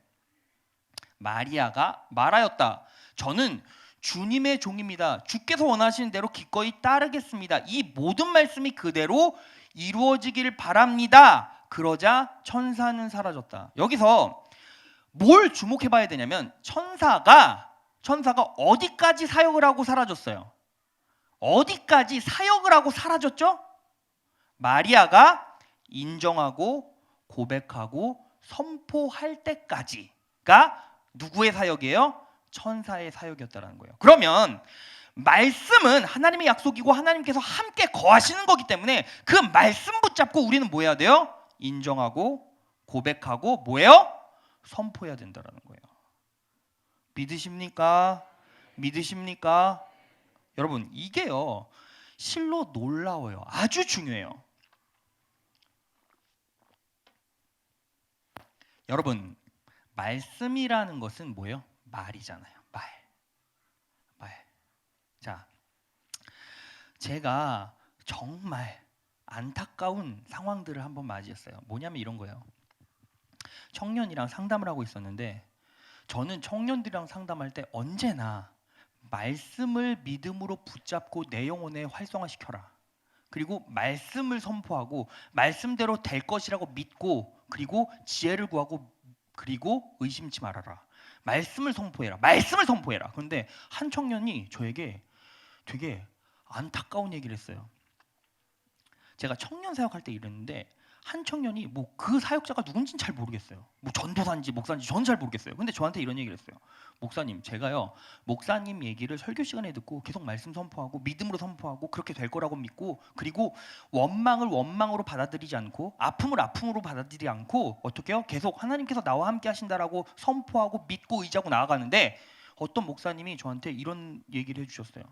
마리아가 말하였다. 저는 주님의 종입니다. 주께서 원하시는 대로 기꺼이 따르겠습니다. 이 모든 말씀이 그대로 이루어지길 바랍니다. 그러자 천사는 사라졌다. 여기서 뭘 주목해 봐야 되냐면 천사가 어디까지 사역을 하고 사라졌어요? 어디까지 사역을 하고 사라졌죠? 마리아가 인정하고 고백하고 선포할 때까지가 누구의 사역이에요? 천사의 사역이었다는 거예요. 그러면 말씀은 하나님의 약속이고 하나님께서 함께 거하시는 거기 때문에 그 말씀 붙잡고 우리는 뭐 해야 돼요? 인정하고 고백하고 뭐예요? 선포해야 된다는 거예요. 믿으십니까? 믿으십니까? 여러분, 이게요 실로 놀라워요. 아주 중요해요. 여러분, 말씀이라는 것은 뭐예요? 말이잖아요. 말. 자, 제가 정말 안타까운 상황들을 한번 맞이했어요. 뭐냐면 이런 거예요. 청년이랑 상담을 하고 있었는데 저는 청년들이랑 상담할 때 언제나 말씀을 믿음으로 붙잡고 내 영혼에 활성화시켜라. 그리고 말씀을 선포하고 말씀대로 될 것이라고 믿고 그리고 지혜를 구하고 그리고 의심치 말아라. 말씀을 선포해라. 말씀을 선포해라. 그런데 한 청년이 저에게 되게 안타까운 얘기를 했어요. 제가 청년 사역할 때 이랬는데 한 청년이 뭐 그 사역자가 누군지는 잘 모르겠어요. 뭐 전도사인지 목사인지 저는 잘 모르겠어요. 근데 저한테 이런 얘기를 했어요. 목사님, 제가요 목사님 얘기를 설교 시간에 듣고 계속 말씀 선포하고 믿음으로 선포하고 그렇게 될 거라고 믿고, 그리고 원망을 원망으로 받아들이지 않고 아픔을 아픔으로 받아들이지 않고 어떻게요? 계속 하나님께서 나와 함께 하신다라고 선포하고 믿고 의지하고 나아가는데, 어떤 목사님이 저한테 이런 얘기를 해주셨어요.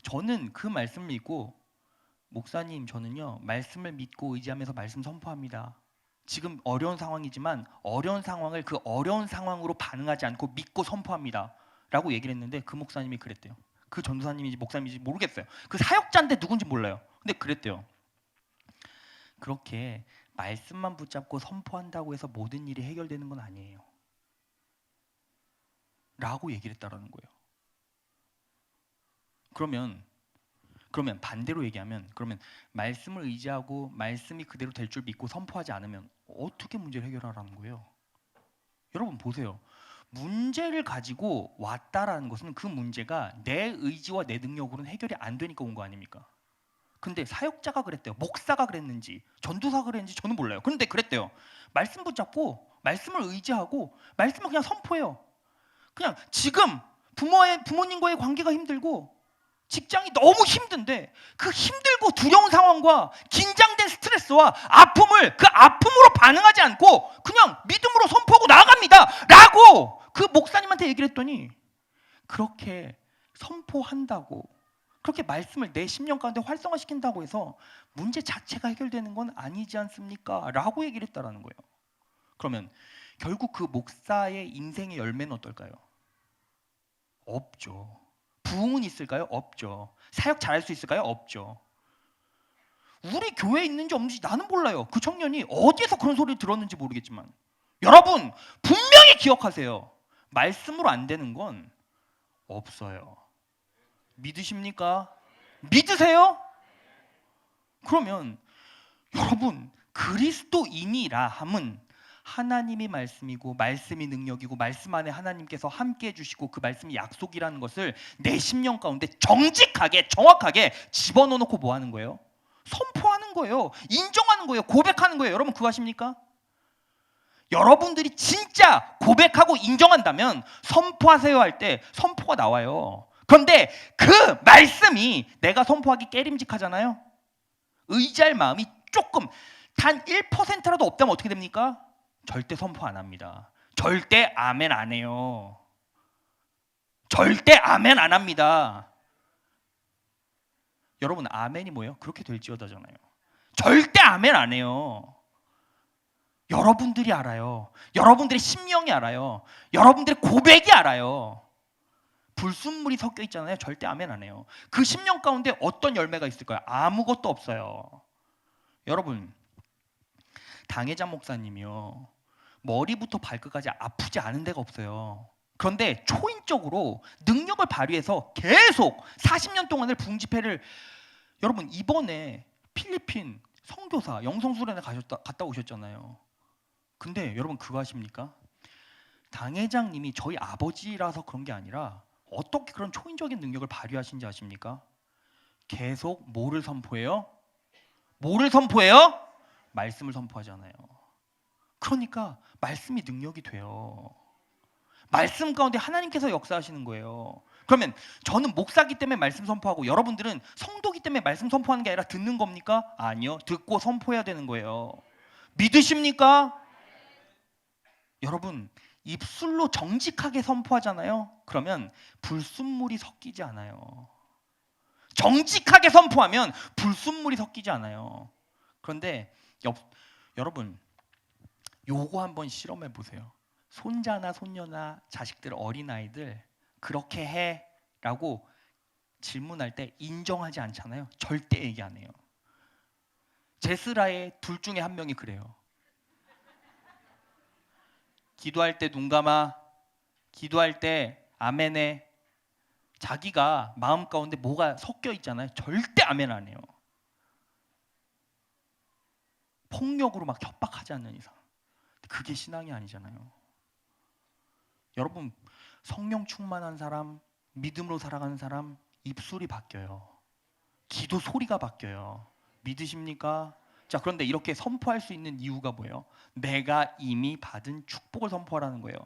저는 그 말씀을 믿고, 목사님, 저는요 말씀을 믿고 의지하면서 말씀 선포합니다. 지금 어려운 상황이지만 어려운 상황을 그 어려운 상황으로 반응하지 않고 믿고 선포합니다 라고 얘기를 했는데, 그 목사님이 그랬대요. 그 전도사님인지 목사님인지 모르겠어요. 그 사역자인데 누군지 몰라요. 근데 그랬대요. 그렇게 말씀만 붙잡고 선포한다고 해서 모든 일이 해결되는 건 아니에요 라고 얘기를 했다라는 거예요. 그러면 반대로 얘기하면, 그러면 말씀을 의지하고 말씀이 그대로 될 줄 믿고 선포하지 않으면 어떻게 문제를 해결하라는 거예요? 여러분 보세요. 문제를 가지고 왔다라는 것은 그 문제가 내 의지와 내 능력으로는 해결이 안 되니까 온 거 아닙니까? 근데 사역자가 그랬대요. 목사가 그랬는지 전도사가 그랬는지 저는 몰라요. 그런데 그랬대요. 말씀 붙잡고 말씀을 의지하고 말씀을 그냥 선포해요. 그냥 지금 부모님과의 관계가 힘들고 직장이 너무 힘든데 그 힘들고 두려운 상황과 긴장된 스트레스와 아픔을 그 아픔으로 반응하지 않고 그냥 믿음으로 선포하고 나아갑니다 라고 그 목사님한테 얘기를 했더니, 그렇게 선포한다고, 그렇게 말씀을 내 심령 가운데 활성화시킨다고 해서 문제 자체가 해결되는 건 아니지 않습니까? 라고 얘기를 했다라는 거예요. 그러면 결국 그 목사의 인생의 열매는 어떨까요? 없죠. 부흥은 있을까요? 없죠. 사역 잘할 수 있을까요? 없죠. 우리 교회에 있는지 없는지 나는 몰라요. 그 청년이 어디에서 그런 소리를 들었는지 모르겠지만, 여러분 분명히 기억하세요. 말씀으로 안 되는 건 없어요. 믿으십니까? 믿으세요? 그러면 여러분, 그리스도인이라 함은 하나님이 말씀이고 말씀이 능력이고 말씀 안에 하나님께서 함께 해주시고 그 말씀이 약속이라는 것을 내 심령 가운데 정직하게 정확하게 집어넣고 뭐 하는 거예요? 선포하는 거예요. 인정하는 거예요. 고백하는 거예요. 여러분 그거 아십니까? 여러분들이 진짜 고백하고 인정한다면 선포하세요 할 때 선포가 나와요. 그런데 그 말씀이 내가 선포하기 깨림직하잖아요. 의지할 마음이 조금 단 1%라도 없다면 어떻게 됩니까? 절대 선포 안 합니다. 절대 아멘 안 해요. 절대 아멘 안 합니다. 여러분 아멘이 뭐예요? 그렇게 될지어다잖아요. 절대 아멘 안 해요. 여러분들이 알아요. 여러분들의 심령이 알아요. 여러분들의 고백이 알아요. 불순물이 섞여 있잖아요. 절대 아멘 안 해요. 그 심령 가운데 어떤 열매가 있을까요? 아무것도 없어요. 여러분, 당회장 목사님이요, 머리부터 발끝까지 아프지 않은 데가 없어요. 그런데 초인적으로 능력을 발휘해서 계속 40년 동안을 부흥 집회를, 여러분 이번에 필리핀 선교사 영성수련회 갔다 오셨잖아요. 근데 여러분 그거 아십니까? 당회장님이 저희 아버지라서 그런 게 아니라 어떻게 그런 초인적인 능력을 발휘하신지 아십니까? 계속 뭐를 선포해요? 뭐를 선포해요? 말씀을 선포하잖아요. 그러니까 말씀이 능력이 돼요. 말씀 가운데 하나님께서 역사하시는 거예요. 그러면 저는 목사기 때문에 말씀 선포하고 여러분들은 성도기 때문에 말씀 선포하는 게 아니라 듣는 겁니까? 아니요. 듣고 선포해야 되는 거예요. 믿으십니까? 여러분 입술로 정직하게 선포하잖아요. 그러면 불순물이 섞이지 않아요. 정직하게 선포하면 불순물이 섞이지 않아요. 그런데 여러분 요거 한번 실험해 보세요. 손자나 손녀나 자식들, 어린아이들 그렇게 해 라고 질문할 때 인정하지 않잖아요. 절대 얘기 안 해요. 제스라의 둘 중에 한 명이 그래요. 기도할 때 눈 감아, 기도할 때 아멘해. 자기가 마음 가운데 뭐가 섞여 있잖아요. 절대 아멘 안 해요. 폭력으로 막 협박하지 않는 이상. 그게 신앙이 아니잖아요. 여러분 성령 충만한 사람, 믿음으로 살아가는 사람 입술이 바뀌어요. 기도 소리가 바뀌어요. 믿으십니까? 자, 그런데 이렇게 선포할 수 있는 이유가 뭐예요? 내가 이미 받은 축복을 선포하라는 거예요.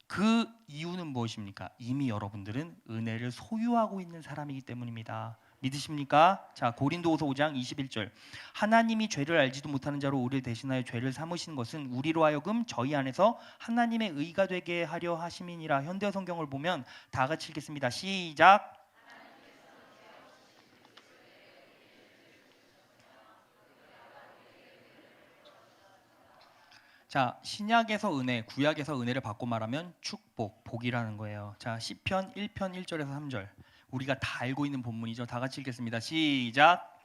그 이유는 무엇입니까? 이미 여러분들은 은혜를 소유하고 있는 사람이기 때문입니다. 믿으십니까? 자, 고린도후서 5장 21절. 하나님이 죄를 알지도 못하는 자로 우리를 대신하여 죄를 삼으신 것은 우리로 하여금 저희 안에서 하나님의 의가 되게 하려 하심이니라. 현대어 성경을 보면 다 같이 읽겠습니다. 시작. 자, 신약에서 은혜, 구약에서 은혜를 받고 말하면 축복, 복이라는 거예요. 자, 시편 1편 1절에서 3절. 우리가 다 알고 있는 본문이죠. 다 같이 읽겠습니다. 시작.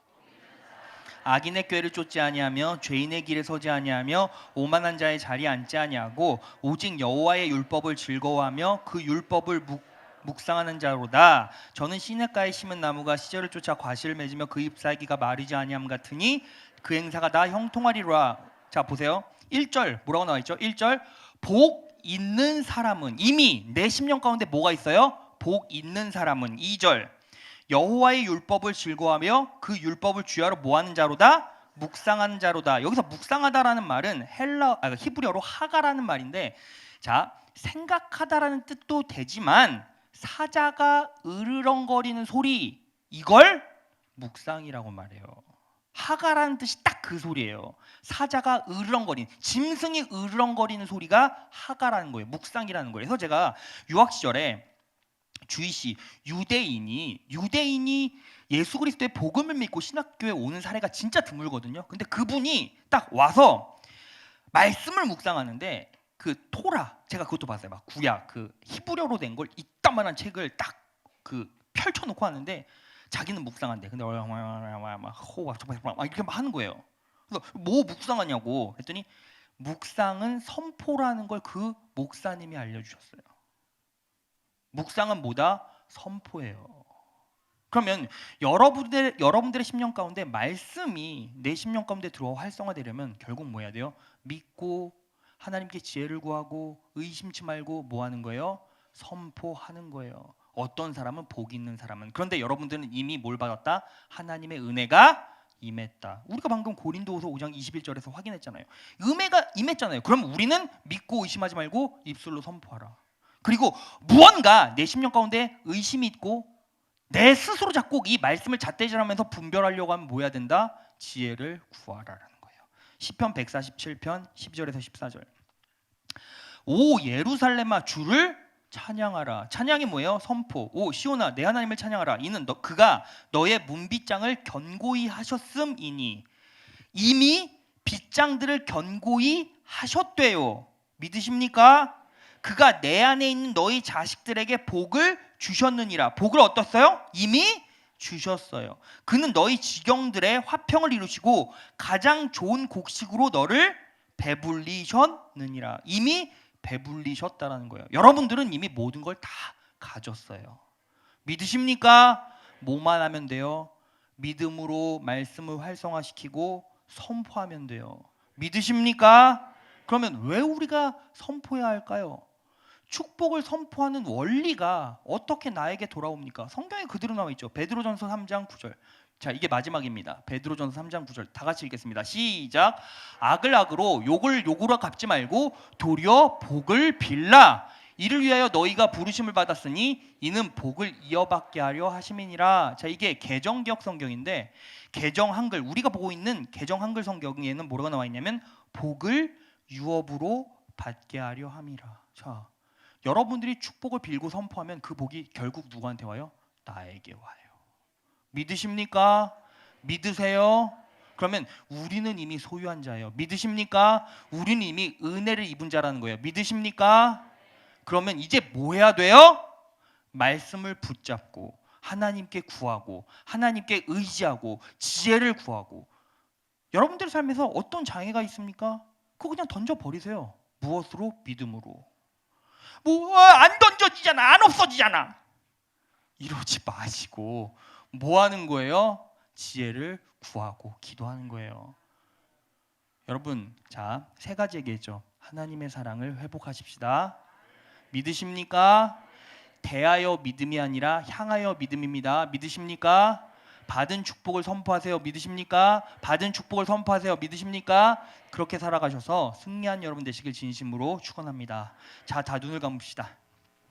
악인의 꾀를 쫓지 아니하며 죄인의 길에 서지 아니하며 오만한 자의 자리에 앉지 아니하고 오직 여호와의 율법을 즐거워하며 그 율법을 묵상하는 자로다. 저는 시냇가에 심은 나무가 시절을 쫓아 과실을 맺으며 그 잎사귀가 마르지 아니함 같으니 그 행사가 다 형통하리라. 자, 보세요. 1절 뭐라고 나와 있죠? 1절 복 있는 사람은, 이미 내 심령 가운데 뭐가 있어요? 복 있는 사람은. 2절 여호와의 율법을 즐거워하며 그 율법을 주야로 뭐하는 자로다? 묵상하는 자로다. 여기서 묵상하다라는 말은 히브리어로 하가라는 말인데, 자, 생각하다라는 뜻도 되지만 사자가 으르렁거리는 소리, 이걸 묵상이라고 말해요. 하가라는 뜻이 딱 그 소리예요. 사자가 으르렁거리는, 짐승이 으르렁거리는 소리가 하가라는 거예요. 묵상이라는 거예요. 그래서 제가 유학 시절에 주이시 유대인이 예수 그리스도의 복음을 믿고 신학교에 오는 사례가 진짜 드물거든요. 근데 그분이 딱 와서 말씀을 묵상하는데 그 토라, 제가 그것도 봤어요. 막 구약 그 히브리어로 된 걸 이따만한 책을 딱 그 펼쳐놓고 하는데 자기는 묵상한대. 근데 막 이렇게 막 하는 거예요. 그래서 뭐 묵상하냐고 했더니 묵상은 선포라는 걸 그 목사님이 알려주셨어요. 묵상은 뭐다? 선포예요. 그러면 여러분들의 심령 가운데 말씀이 내 심령 가운데 들어와 활성화되려면 결국 뭐 해야 돼요? 믿고 하나님께 지혜를 구하고 의심치 말고 뭐 하는 거예요? 선포하는 거예요. 어떤 사람은 복 있는 사람은. 그런데 여러분들은 이미 뭘 받았다? 하나님의 은혜가 임했다. 우리가 방금 고린도후서 5장 21절에서 확인했잖아요. 은혜가 임했잖아요. 그럼 우리는 믿고 의심하지 말고 입술로 선포하라. 그리고 무언가 내 심령 가운데 의심이 있고 내 스스로 자꾸 이 말씀을 잣대질하면서 분별하려고 하면 뭐 해야 된다? 지혜를 구하라라는 거예요. 시편 147편 12절에서 14절. 오 예루살렘아 주를 찬양하라. 찬양이 뭐예요? 선포. 오 시온아 내 하나님을 찬양하라. 이는 그가 너의 문빗장을 견고히 하셨음이니. 이미 빗장들을 견고히 하셨대요. 믿으십니까? 그가 내 안에 있는 너희 자식들에게 복을 주셨느니라. 복을 어떻어요? 이미 주셨어요. 그는 너희 지경들의 화평을 이루시고 가장 좋은 곡식으로 너를 배불리셨느니라. 이미 배불리셨다라는 거예요. 여러분들은 이미 모든 걸 다 가졌어요. 믿으십니까? 뭐만 하면 돼요? 믿음으로 말씀을 활성화시키고 선포하면 돼요. 믿으십니까? 그러면 왜 우리가 선포해야 할까요? 축복을 선포하는 원리가 어떻게 나에게 돌아옵니까? 성경에 그대로 나와 있죠. 베드로전서 3장 9절. 자, 이게 마지막입니다. 베드로전서 3장 9절. 다 같이 읽겠습니다. 시작. 악을 악으로 욕을 욕으로 갚지 말고 도리어 복을 빌라. 이를 위하여 너희가 부르심을 받았으니 이는 복을 이어받게 하려 하심이니라. 자, 이게 개정기역 성경인데 개정 한글, 우리가 보고 있는 개정 한글 성경에는 뭐라고 나와 있냐면 복을 유업으로 받게 하려 함이라. 자, 여러분들이 축복을 빌고 선포하면 그 복이 결국 누구한테 와요? 나에게 와요. 믿으십니까? 믿으세요? 그러면 우리는 이미 소유한 자예요. 믿으십니까? 우리는 이미 은혜를 입은 자라는 거예요. 믿으십니까? 그러면 이제 뭐 해야 돼요? 말씀을 붙잡고 하나님께 구하고 하나님께 의지하고 지혜를 구하고. 여러분들의 삶에서 어떤 장애가 있습니까? 그거 그냥 던져버리세요. 무엇으로? 믿음으로. 뭐 안 던져지잖아, 안 없어지잖아, 이러지 마시고 뭐 하는 거예요? 지혜를 구하고 기도하는 거예요. 여러분, 자, 세 가지 얘기했죠. 하나님의 사랑을 회복하십시다. 믿으십니까? 대하여 믿음이 아니라 향하여 믿음입니다. 믿으십니까? 받은 축복을 선포하세요. 믿으십니까? 받은 축복을 선포하세요. 믿으십니까? 그렇게 살아가셔서 승리한 여러분 되시길 진심으로 축원합니다. 자, 다 눈을 감읍시다.